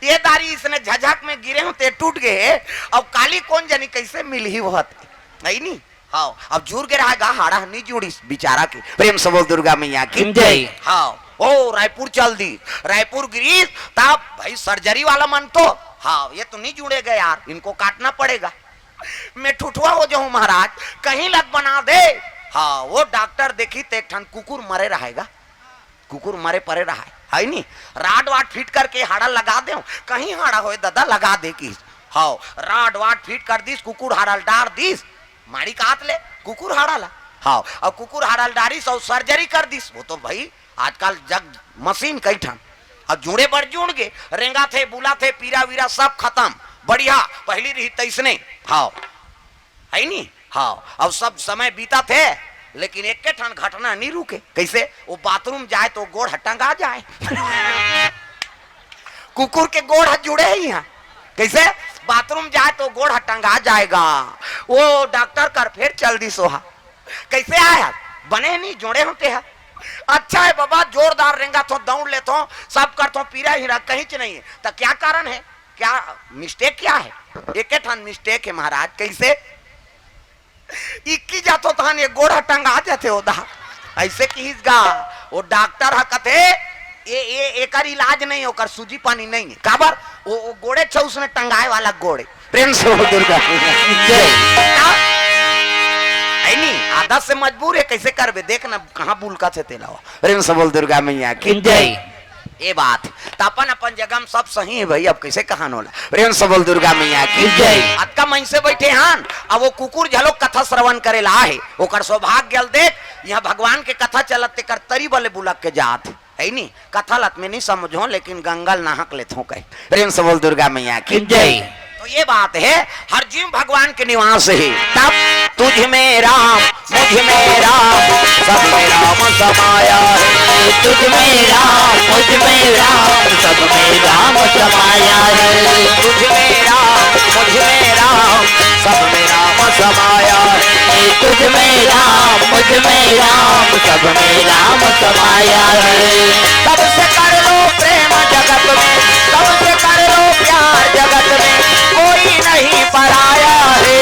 ये दारी इसने झझक में गिरे होते टूट गए अब काली कौन जानी कैसे मिल ही बहुत नहीं नी हाँ अब जुड़ के रहेगा हाड़ा नहीं जुड़ी बेचारा की प्रेम से बोल दुर्गा मैया की जय। हाँ ओ रायपुर चल दी रायपुर गिरी तब भाई सर्जरी वाला मन तो हाँ ये तो नहीं जुड़ेगा यार इनको काटना पड़ेगा मैं ठुठुआ हो जाऊं महाराज कहीं लग बना दे हाँ वो डॉक्टर देखी तो एक ठन कुकुर मरे रहेगा कुकुर मरे परे रहा है नहीं राड वाट फिट करके हाड़ा लगा दे कहीं हाड़ा हो दादा लगा दे की हाँ राड वाट फिट कर दीस कुकुर हाड़ा डार दीस माड़ी काट ले कुकुर हाड़ा ला हाँ और कुकुर हाड़ा डारिस और सर्जरी कर दीस वो तो भाई आजकल जग मशीन कई ठन अब जुड़े बढ़ जुड़ गए रेंगा थे बुला थे पीरा वीरा सब खत्म बढ़िया पहली रही तैसने हाँ है नी हाँ अब सब समय बीता थे लेकिन एक के ठन घटना नहीं रुके कैसे वो बाथरूम जाए तो गोड़ टंगा जाए कुकुर के गोड़ हाथ जुड़े हैं यहाँ कैसे बाथरूम जाए तो गोड़ टंगा जाएगा वो डॉक्टर कर फिर चल दी सोहा कैसे आया बने नहीं जोड़े होते हैं अच्छा है बाबा जोरदार रेंगा तो दौड़ ले तो सब कर तो पीरा हीरा कहीं च नहीं है तो क्या कारण है क्या मिस्टेक क्या है एक ठन मिस्टेक है महाराज कैसे इक्की जातो तहन ये गोड़ा टंगा जाते होदा ऐसे कीगा वो डॉक्टर हकते ये एकर इलाज नहीं होकर सूजी पानी नहीं है काबर वो गोड़े छ उसने टंगाए वाला गोड़े प्रेम से हो दुर्गा नहीं आदत से मजबूर है कैसे करबे देखना कहां बुलका थे तेलावा प्रेम से बोल दुर्गा मैया की जय ये बात तो अपन अपन जगह में सब सही है भाई अब कैसे कहान होला प्रेम से बोल दुर्गा मैया की जय अक्का मन से बैठे हान अब वो कुकुर झलो कथा श्रवण करे ला है ओकर सौभाग्य गल देख यहाँ भगवान के कथा चलत कर तरी बले बुलक के जात है नी कथा लत में नहीं समझो लेकिन गंगल नाहक लेत हो कहे प्रेम से बोल दुर्गा मैया की जय तो ये बात है हर जीव भगवान के निवास है तब तुझ में राम मुझ में राम सब में राम समाया है। तुझ में राम मुझ में राम सब में राम समाया है। तुझ में राम मुझ में राम सब में राम समाया है। तुझ में राम मुझ में राम सब में राम समाया है। सबसे कर लो प्रेम जगत में, सबसे कर लो प्यार जगत में, कोई नहीं पराया है।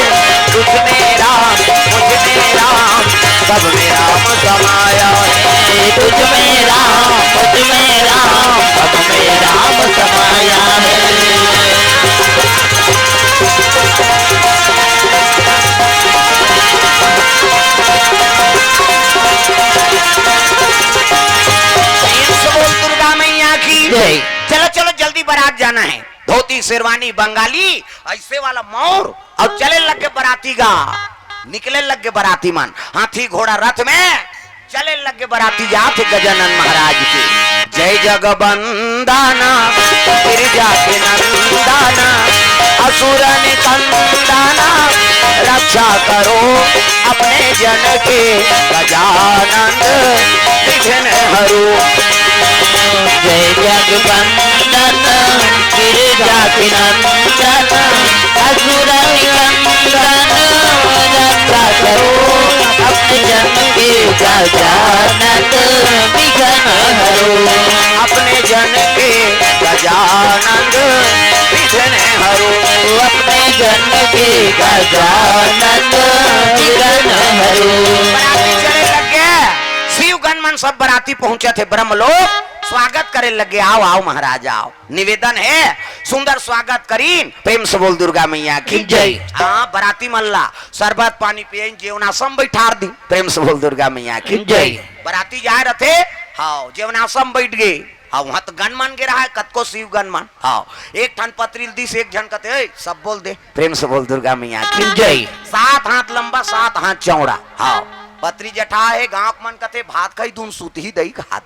तुझ में राम मुझ में राम सब में राम समाया है। तुझ में राम मुझ में राम सब में राम समाया है। बोल दुर्गा मैया की जय। चलो चलो जल्दी बारात जाना है। धोती शेरवानी बंगाली ऐसे वाला मोर और चले लग के बराती गा, निकले लग के बराती मन हाथी घोड़ा रथ में चले लग के बराती जाते गजानन महाराज के। जय जगबंदाना गिरिजा के नंदाना असुर निकंदाना रक्षा करो अपने जन के गजानंद विघ्न हरो। जय जगवंदन गिरिजा के नंदन असुर निकंदन रक्षा करो अपने जन के गजानंद विघ्न हरो। अपने जन के गजानंद विघ्न हरो। अपने जन के गजानंद विघ्न हरो। बराती चले लग गए, शिव गणमन सब बराती पहुंचे थे ब्रह्मलोक, स्वागत करे लगे। आओ आओ महाराज आओ, निवेदन है सुंदर स्वागत करीन। प्रेम से बोल दुर्गा मैया की जय। हाँ बराती मल्ला शरबत पानी पिए जेवनासम बैठार दी। प्रेम से बोल दुर्गा मैया की जय। बराती जाए रहे हाँ जेवनासम बैठ गए। हाँ वहां तो गणमान गे रहा है कतको शिव गणमान। हाँ एक ठन पत्रिल दी से एक जन कहते सब बोल दे। प्रेम से बोल दुर्गा मैया की जय। 7 हाथ लंबा 7 हाथ चौड़ा। हाँ पत्री जठा है गांव मन कथे भात खाई दून सूत ही दही खात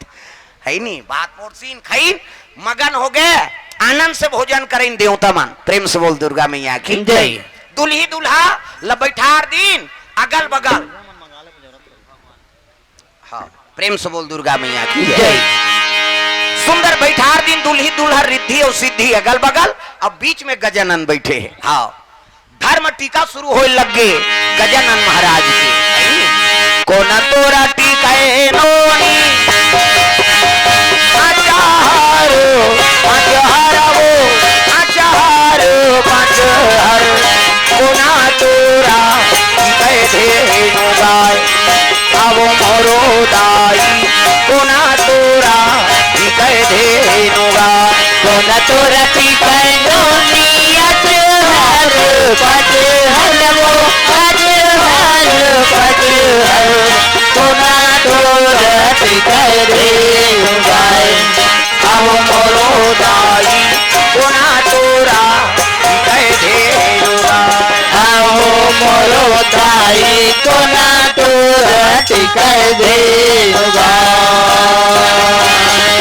है नी बात मोरसीन खाई मगन हो गए आनंद से भोजन करें देवता मन। प्रेम से बोल दुर्गा मैया की जय। दुल्ही दुल्हा लबैठार दिन अगल बगल। हाँ प्रेम से बोल दुर्गा मैया की जय। सुंदर बैठार दिन दुल्ही दुल्हा रिद्धि और सिद्धि अगल बगल, अब बीच में गजानन बैठे हैं। हाँ धर्म टीका शुरू हो लगे गजानन महाराज की। कोना तोरा टीका नोनी आचारो आचारो आचारो आचारो कोना तोरा टीका धेनु गाय आवो मोरो दाई कोना तोरा टीका धेनु गाय कोना तोरा टीका नोनी आचारो आचारो कोना तोरा टीका धेनु गाय आवो मोरो दाई कोना तोरा टीका धेनु गाय आओ मोरो दाई कोना तोरा टीका धेनु गाय।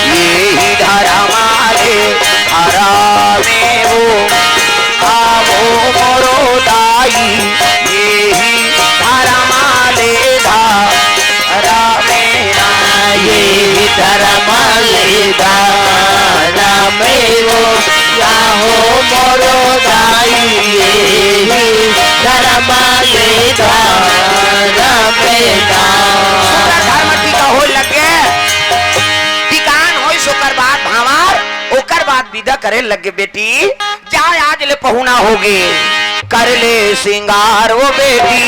यही धर्माले हरा में वो आवो मोरो दाई यही धर्माले धारा मेरा ये धर्म लेदा रामेरो याहो मोरो दाई धर्म लेदा रामेरा। धर्म टीका हो लगे टिकान हो सोकर बात भावार ओकर बाद विदा करे लगे बेटी जाए आज ले पहुना होगे कर ले सिंगार वो बेटी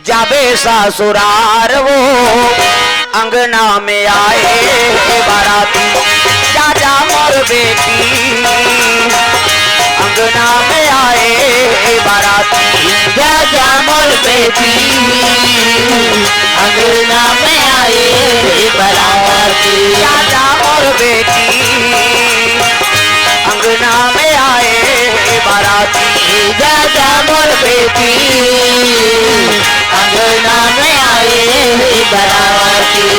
जाबे ससुरार वो अंगना में आए बाराती जा जा मोर बेटी अंगना में आए बाराती जा जा मोर बेटी अंगना में आए बाराती जा जा मोर बेटी अंगना में आए बाराती जा जा मोर बेटी अंगना में आए बाराती।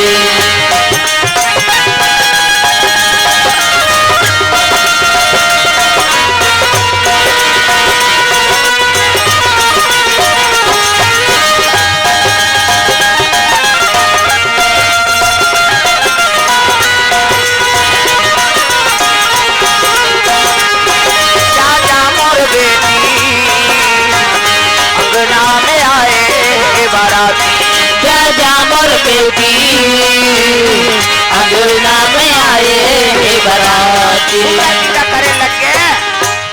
बाराती जा मोर बेटी अंगना में आए हे बाराती विदा करे लग गए।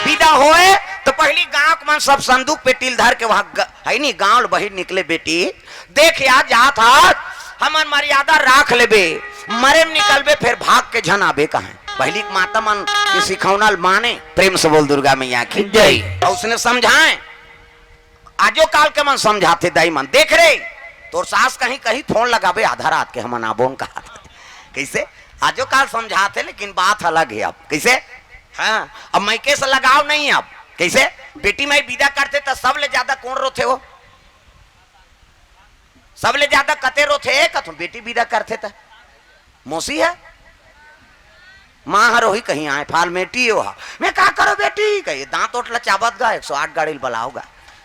विदा होए तो पहली गांव के मन सब संदूक पे टील धर के वहां है नी गांव बहिर निकले बेटी देख या जा था हमन मर्यादा राख लेबे मरे में निकलबे फिर भाग के झन आबे कहां। पहली माता मन के सिखौना माने प्रेम से बोल दुर्गा मैया की जय। और उसने समझाए आजो काल के मन समझाते दाई मन देख रे तोर सास कहीं कहीं फोन लगाबे आधा रात के हमन आबों कहा कैसे आजो काल समझाते लेकिन बात अलग है अब कैसे। हाँ अब मैके से लगाव नहीं अब कैसे बेटी मैं विदा करते तो सब ले ज्यादा कौन रोते हो सब ले ज्यादा कते रोते कथो बेटी विदा करते था मौसी है माँ हरोही कहीं आए फालमेटी हो मैं क्या करो बेटी कही दांत ओटला चाबत गा 108 गाड़ी बलाओगा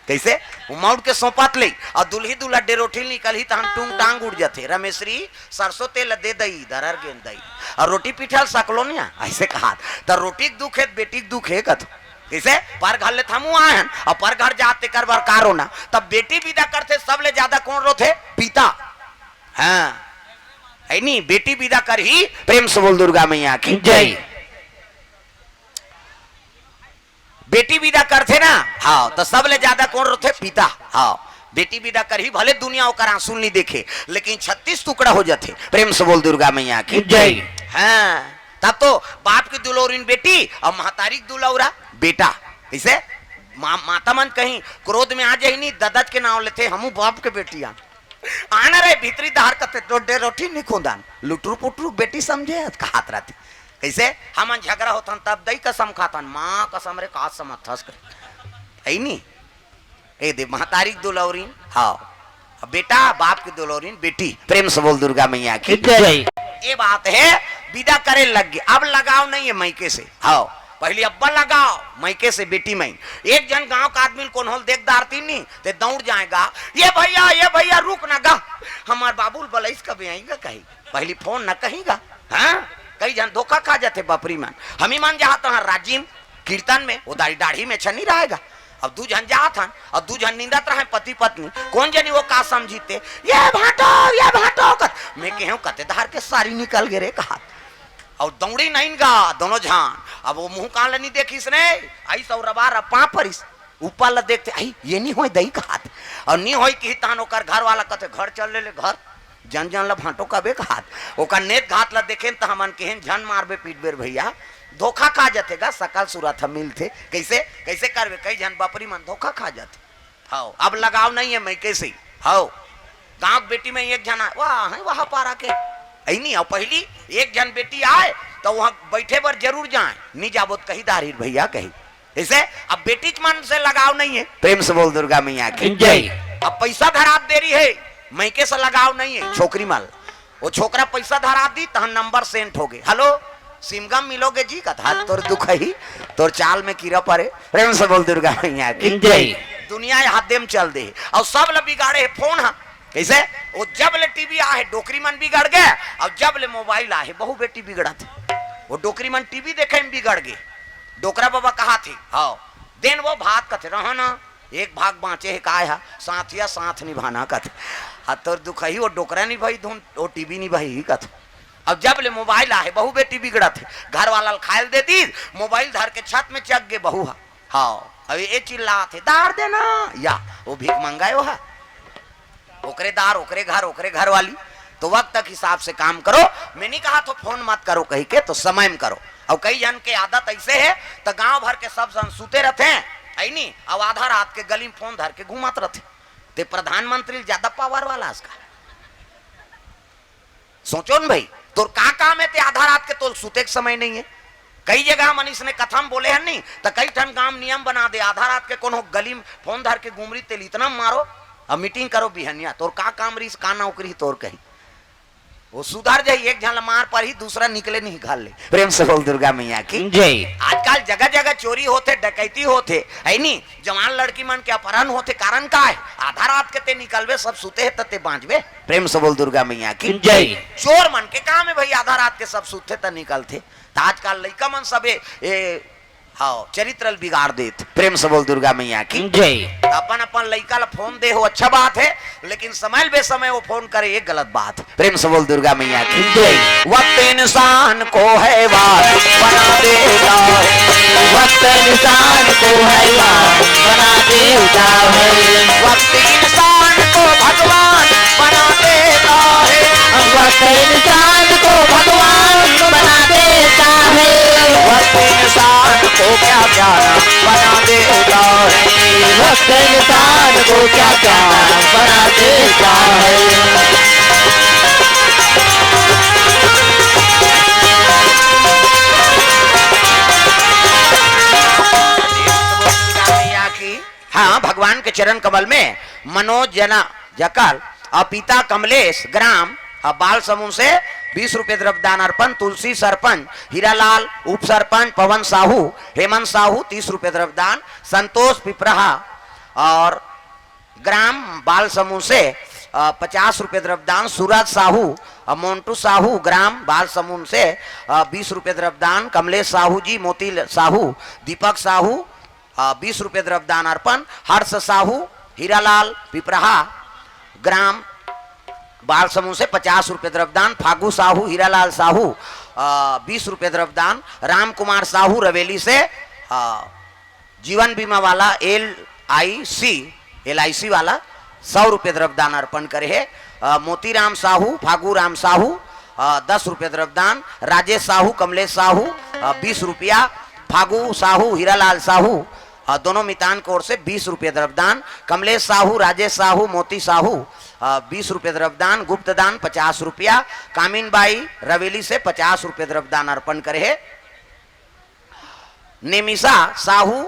कैसे उमौड़ के सौंपत ले और दुल्ही दुल्हा डेरोठी निकल ही तहन टूंग टांग उड़ जाते रमेश्वरी सरसों तेल दे दई दरर गेंद दई और रोटी पिठल सकलो नहीं ऐसे कहा तो रोटी के दुख है बेटी के दुख है कथो कैसे पर घर ले थमू आए हैं और पर घर जाते कर बार कारो ना तब बेटी विदा करते सब ले ज्यादा कौन रोते पिता। हाँ है नहीं बेटी विदा कर ही प्रेम से बोल दुर्गा मैया की जय। बेटी विदा करते ना हाँ तो सब ले ज्यादा कौन रोते पिता। हाँ बेटी विदा कर ही भले दुनिया ओकर आंसू नहीं देखे लेकिन 36 टुकड़ा हो जाते प्रेम से बोल दुर्गा मैया की जय। हाँ तब तो बाप की दुलौरीन बेटी और महतारी की दुलौरा बेटा कैसे माता मन कहीं क्रोध में आ जाए नहीं ददत के नाम लेते हमू बाप के बेटी आना रहे भीतरी दार करते डोडे रोटी नहीं खोदान लुटरू पुटरू बेटी समझे हाथ रहती कैसे हमन झगड़ा होता तब दई कसम खातन माँ कसम रे का समर्थस है नहीं ए दे महतारी दुलौरीन हाँ बेटा बाप की दुलौरीन बेटी प्रेम से बोल दुर्गा मैया की जय। ये बात है विदा करे लग गए अब लगाव नहीं है मैके से। हाँ पहले अब्बा लगाओ मैके से बेटी में एक जन गांव का आदमी कौन होल देख दारती नहीं ते दौड़ जाएगा ये भैया रुक ना गा हमार बाबुल बलैस कभी आएगा कहीं पहली फोन न कहींगा। हाँ कई जन धोखा खा जाते बापरी मान हम ही मान जाता है राजीव कीर्तन में वो दाढ़ी दाढ़ी में छनी रहेगा अब दू जन जात हन और दू जन निंदत रहे पति पत्नी कौन जनी वो का समझीते ये भाटो मैं कहूं कते धार के सारी निकल गए रे कहा और दौड़ी नहीं गा दोनों झान अब वो मुंह कान नहीं देखिस ने आई सौ रबा रपा परिस ऊपर ला देखते आई ये नहीं होई दई कहात और नहीं होई कि तान ओकर घर वाला कते घर चल ले घर जन जन ला भाटो कबे कहात ओकर नेत घात ला देखे त हमन केहन झन मारबे पीटबे भैया धोखा खा जातेगा सकल सूरत हम मिलते कैसे कैसे करबे कई जन बापरी मन धोखा खा जाते। हाँ अब लगाव नहीं है मैं कैसे हाँ गांव बेटी में एक जन वहां पारा के नहीं और पहली एक जन बेटी आए तो वहां बैठे पर जरूर जाए नहीं जाबो कहीं दारीर भैया कहीं ऐसे अब बेटी मन से लगाव नहीं है प्रेम से बोल दुर्गा मैया की जय। अब पैसा धरा दे रही है मैके से लगाव नहीं है छोकरी माल वो छोकरा पैसा धरा दी तो नंबर सेंट हो गए हेलो सिमगम मिलोगे जी कथा तोर दुख ही तोर चाल में कीड़ा पड़े प्रेम से बोल दुर्गा मैया की जय। दुनिया हाथ में चल दे और सब ल बिगाड़े फोन है कैसे वो जब ले टीवी आए डोकरी मन बिगड़ गए और जब ले मोबाइल आए बहु बेटी बिगड़ा थे वो डोकरी मन टीवी देखे में बिगड़ गए डोकरा बाबा कहा थे हाँ दिन वो भात कथे रहा ना एक भाग बाँचे है का है साथिया साथ निभाना कथे हाँ तोर दुख ही वो डोकरा नहीं भाई धुन वो टीवी नहीं भाई कथे अब जब ले मोबाइल आए बहु बेटी बिगड़ा थे घर वाला खायल दे दी मोबाइल धर के छत में चक गए बहु हाँ अब ये चिल्ला थे दार देना या वो भीख मंगाए है ओकरे दार ओकरे घर वाली तो वक्त तक हिसाब से काम करो मैं नहीं कहा तो फोन मत करो कहीं के तो समय में करो और कई जन के आदत ऐसे है तो गांव भर के सब जन सूते रहते हैं है नहीं अब आधा रात के गली में फोन धर के घुमात रहते ते प्रधानमंत्री ज्यादा पावर वाला इसका सोचो न भाई तोर का काम है ते आधा रात के तो सूते के समय नहीं है कई जगह मनीष ने कथम बोले हैं नहीं तो कई ठन गांव नियम बना दे आधा रात के कोनो गली में फोन धर के घूमरी तेल इतना मारो अब मीटिंग करो बिहनिया तोर का काम रही का नौकरी तोर कही वो सुधर जाए एक झन मार पर ही दूसरा निकले नहीं घाल ले प्रेम से बोल दुर्गा मैया की जय। आजकल जगह जगह चोरी होते डकैती होते है नहीं जवान लड़की मन के अपहरण होते कारण का है आधा रात के ते निकलवे सब सुते है तते बांचवे प्रेम से बोल दुर्गा मैया की जय। चोर मन के काम है भाई आधा रात के सब सुते त निकलते आजकल लड़का मन सब हाँ चरित्र बिगाड़ देत। प्रेम से बोल दुर्गा मैया की जय। अपन अपन लड़का ला फोन दे हो अच्छा बात है, लेकिन समय बेसमय वो फोन करे ये गलत बात। प्रेम से बोल दुर्गा मैया की जय। वक्त इंसान को हैवान बना देता है, वक्त इंसान को हैवान बना देता है, वक्त इंसान को भगवान बना देता है, वक्त इंसान को भगवान बना देता है, वक्त इंसान को क्या क्या बना देता है, वक्त इंसान को क्या क्या बना देता है। हाँ भगवान के चरण कमल में मनोज जना जकल और पिता कमलेश ग्राम बाल समूह से 20 रुपए द्रव्यदान अर्पण, तुलसी सरपंच हीरालाल उप सरपंच पवन साहू हेमंत साहू 30 रुपए द्रव्यदान, संतोष पिपराहा और ग्राम बाल समूह से 50 रुपए द्रव्यदान, सूरज साहू मोन्टू साहू ग्राम बाल समूह से 20 रुपए द्रव्यदान, कमलेश साहू जी मोती साहू दीपक साहू 20 रुपए द्रव्यदान अर्पण, हर्ष साहू हीरालाल पिपराहा ग्राम बाल समूह से 50 रुपए द्रव्यदान, फागू साहू हीरालाल साहू 20 रुपए द्रव्यदान, राम कुमार साहू रवेली से जीवन बीमा वाला LIC वाला 100 रुपए द्रव्यदान अर्पण करे है, मोतीराम साहू फागू राम साहू 10 रुपए द्रव्यदान, राजेश साहू कमलेश साहू 20 रुपया, फागू साहू हीरालाल साहू दोनों मितान की ओर से 20 रुपए द्रव्यदान, कमलेश साहू राजेश साहू मोती साहू 20 रुपए द्रव्यदान, गुप्तदान 50 रुपया, कामिनबाई रवेली से 50 रुपए द्रव्यदान अर्पण करे है, नेमिसा साहू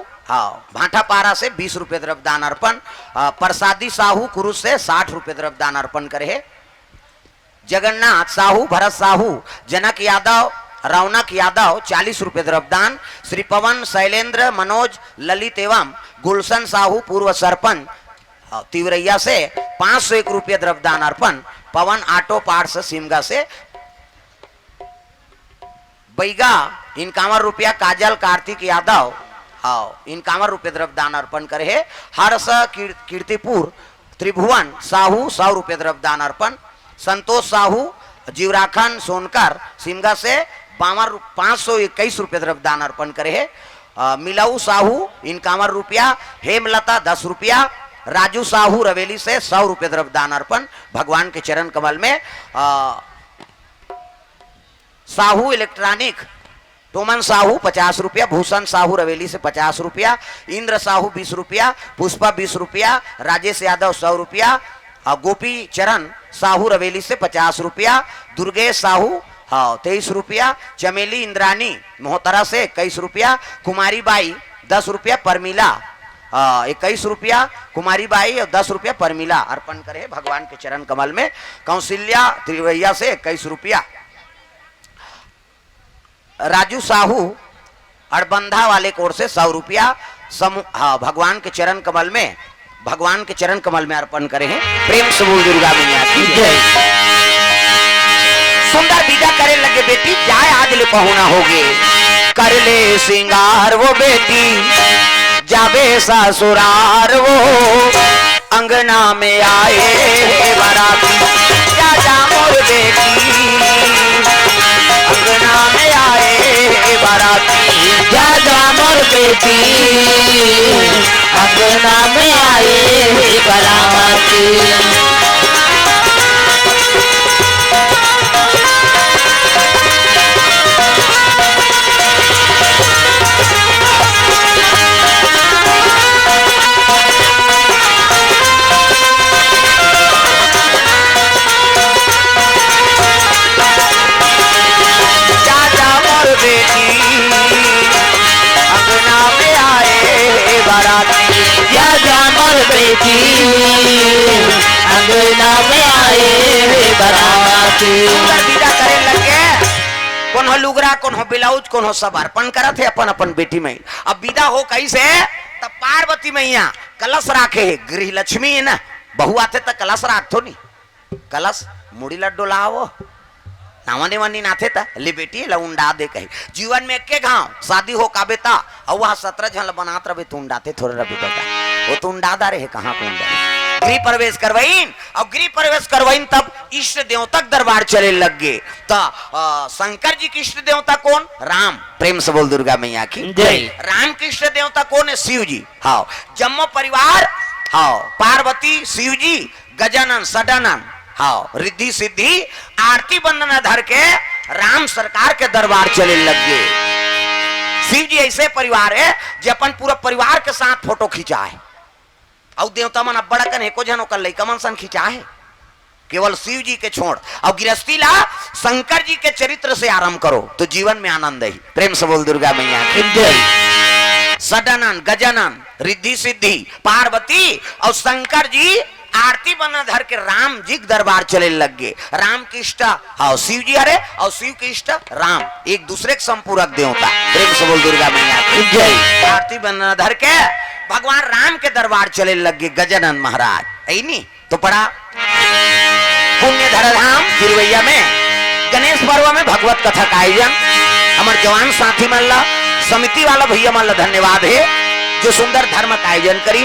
भाटापारा से 20 रुपए द्रव्यदान अर्पण, प्रसादी साहू कुरुस से 60 रुपए द्रव्यदान अर्पण करे है, जगन्नाथ साहू भरत साहू जनक यादव रौनक यादव 40 रुपए द्रव्यदान, श्री पवन शैलेंद्र मनोज ललित एवं गुलशन साहू पूर्व सरपंच तिवरैया से 501 रुपये द्रव्यदान अर्पण, पवन ऑटो पार्ट्स सिमगा से बैगा 51 रुपया, काजल कार्तिक यादव 51 रुपये द्रव्यदान अर्पण करे है, हर्ष कीर्तिपुर त्रिभुवन साहू 100 रुपये द्रव्यदान अर्पण, संतोष साहू जीवराखन सोनकर सिमगा से 521 रुपये द्रव्यदान अर्पण करे है, मिलाऊ साहू 51 रुपया, हेमलता 10 रुपया, राजू साहू रवेली से 100 रुपये द्रव्यदान अर्पण। भगवान के चरण कमल में साहू इलेक्ट्रॉनिक टोमन साहू 50 रुपया, भूषण साहू रवेली से 50 रुपया, इंद्र साहू 20 रुपया, पुष्पा 20 रुपया, राजेश यादव 100 रुपया, गोपी चरण साहू रवेली से 50 रुपया, दुर्गेश साहू 23 रुपया, चमेली इंद्रानी मोहतरा से 21 रुपया, कुमारी बाई 10 रुपया, परमिला 21 रुपया, कुमारी बाई और 10 रुपया परमिला अर्पण करे भगवान के चरण कमल में, कौशल्या त्रिवैया से 21 रुपया, राजू साहू अड़बंधा वाले कोर से 100 रुपया भगवान के चरण कमल में अर्पण करे हैं। प्रेम से बोल दुर्गा मैया की जय। सुंदर विदा करे लगे बेटी जाए आज ले पहुना होगे, कर ले सिंगार वो बेटी जावे ससुरार वो, अंगना में आए बाराती जा जा मोर बेटी, अंगना में आए बाराती जा जा मोर बेटी, अंगना में आए बाराती। बेटी अंगना में आए बाराती। विदा करे लगे कौन हो लुगरा कौन हो ब्लाउज कौन हो सब अर्पण करत है अपन अपन बेटी में। अब विदा हो कैसे तब पार्वती मैया कलश राखे है, गृह लक्ष्मी है ना, बहू आते तो कलश राखतो नहीं, कलश मुड़ी लड्डू लाओ नावने वनी नाथे था ले बेटी ला उंडा दे कही जीवन में के गांव शादी हो का बेटा और वह 17 झन बनात रहे तू उंडाते थोड़े रहे बेटा वो तू उंडादा रहे कहाँ को उंडा गृह प्रवेश करवाइन और गृह प्रवेश करवाइन तब इष्ट देवता दरबार चले लग गए तो शंकर जी की इष्ट देवता कौन राम प्रेम से बोल दुर्गा मैया की जय। राम की इष्ट देवता कौन है शिव जी हाँ जम्मो परिवार हाँ पार्वती शिव जी गजानन सदानंद हाँ रिद्धि सिद्धि आरती वंदना धर के राम सरकार के दरबार चले लग गए शिव जी ऐसे परिवार है जो अपन पूरा परिवार के साथ फोटो खिंचा है और देवता मन अब बड़ा कन एको जनो कर लइका मन सन खिंचा है केवल शिव जी के छोड़ और गृहस्थी ला शंकर जी के चरित्र से आरंभ करो तो जीवन में आनंद ही प्रेम से बोल दुर्गा मैया की जय। सदानंद गजानन रिद्धि सिद्धि पार्वती और शंकर जी आरती बना धर के राम जी दरबार चले लग गए राम की इष्ट हाँ शिव जी अरे और शिव की इष्ट राम एक दूसरे के संपूरक देवता प्रेम से बोल दुर्गा मैया की जय। आरती बना धर के भगवान राम के दरबार चले लग गए गजानन महाराज ऐ नहीं तो पड़ा पुण्य धराधाम तिरुवैया में गणेश पर्व में भगवत कथा का आयोजन हमारे जवान साथी मन ला समिति वाला भैया मन ला धन्यवाद है जो सुंदर धर्म का आयोजन करी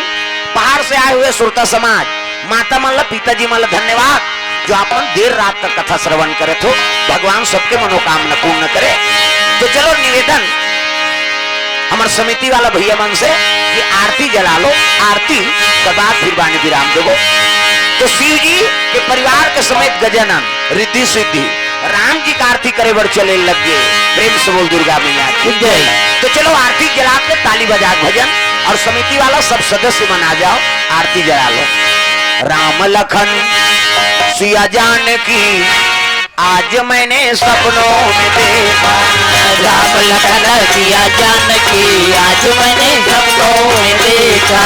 बाहर से आए हुए श्रोता समाज माता मन ला पिताजी मन ला धन्यवाद जो अपन देर रात तक कथा श्रवण करे तो भगवान सबके मनोकामना पूर्ण करे। तो चलो निवेदन हमारे समिति वाला भैया मन से कि आरती जला लो आरती के बाद फिर वाणी विराम देवो। तो शिव जी के परिवार के समेत गजानन रिद्धि सिद्धि राम जी का आरती करे बर चले लग गए प्रेम से बोल दुर्गा मैया की जय। तो चलो आरती जला के ताली बजा भजन और समिति वाला सब सदस्य मना जाओ आरती जला लो। राम लखन सिया जानकी आज मैंने सपनों में देखा राम लखन सिया जानकी आज मैंने सपनों में देखा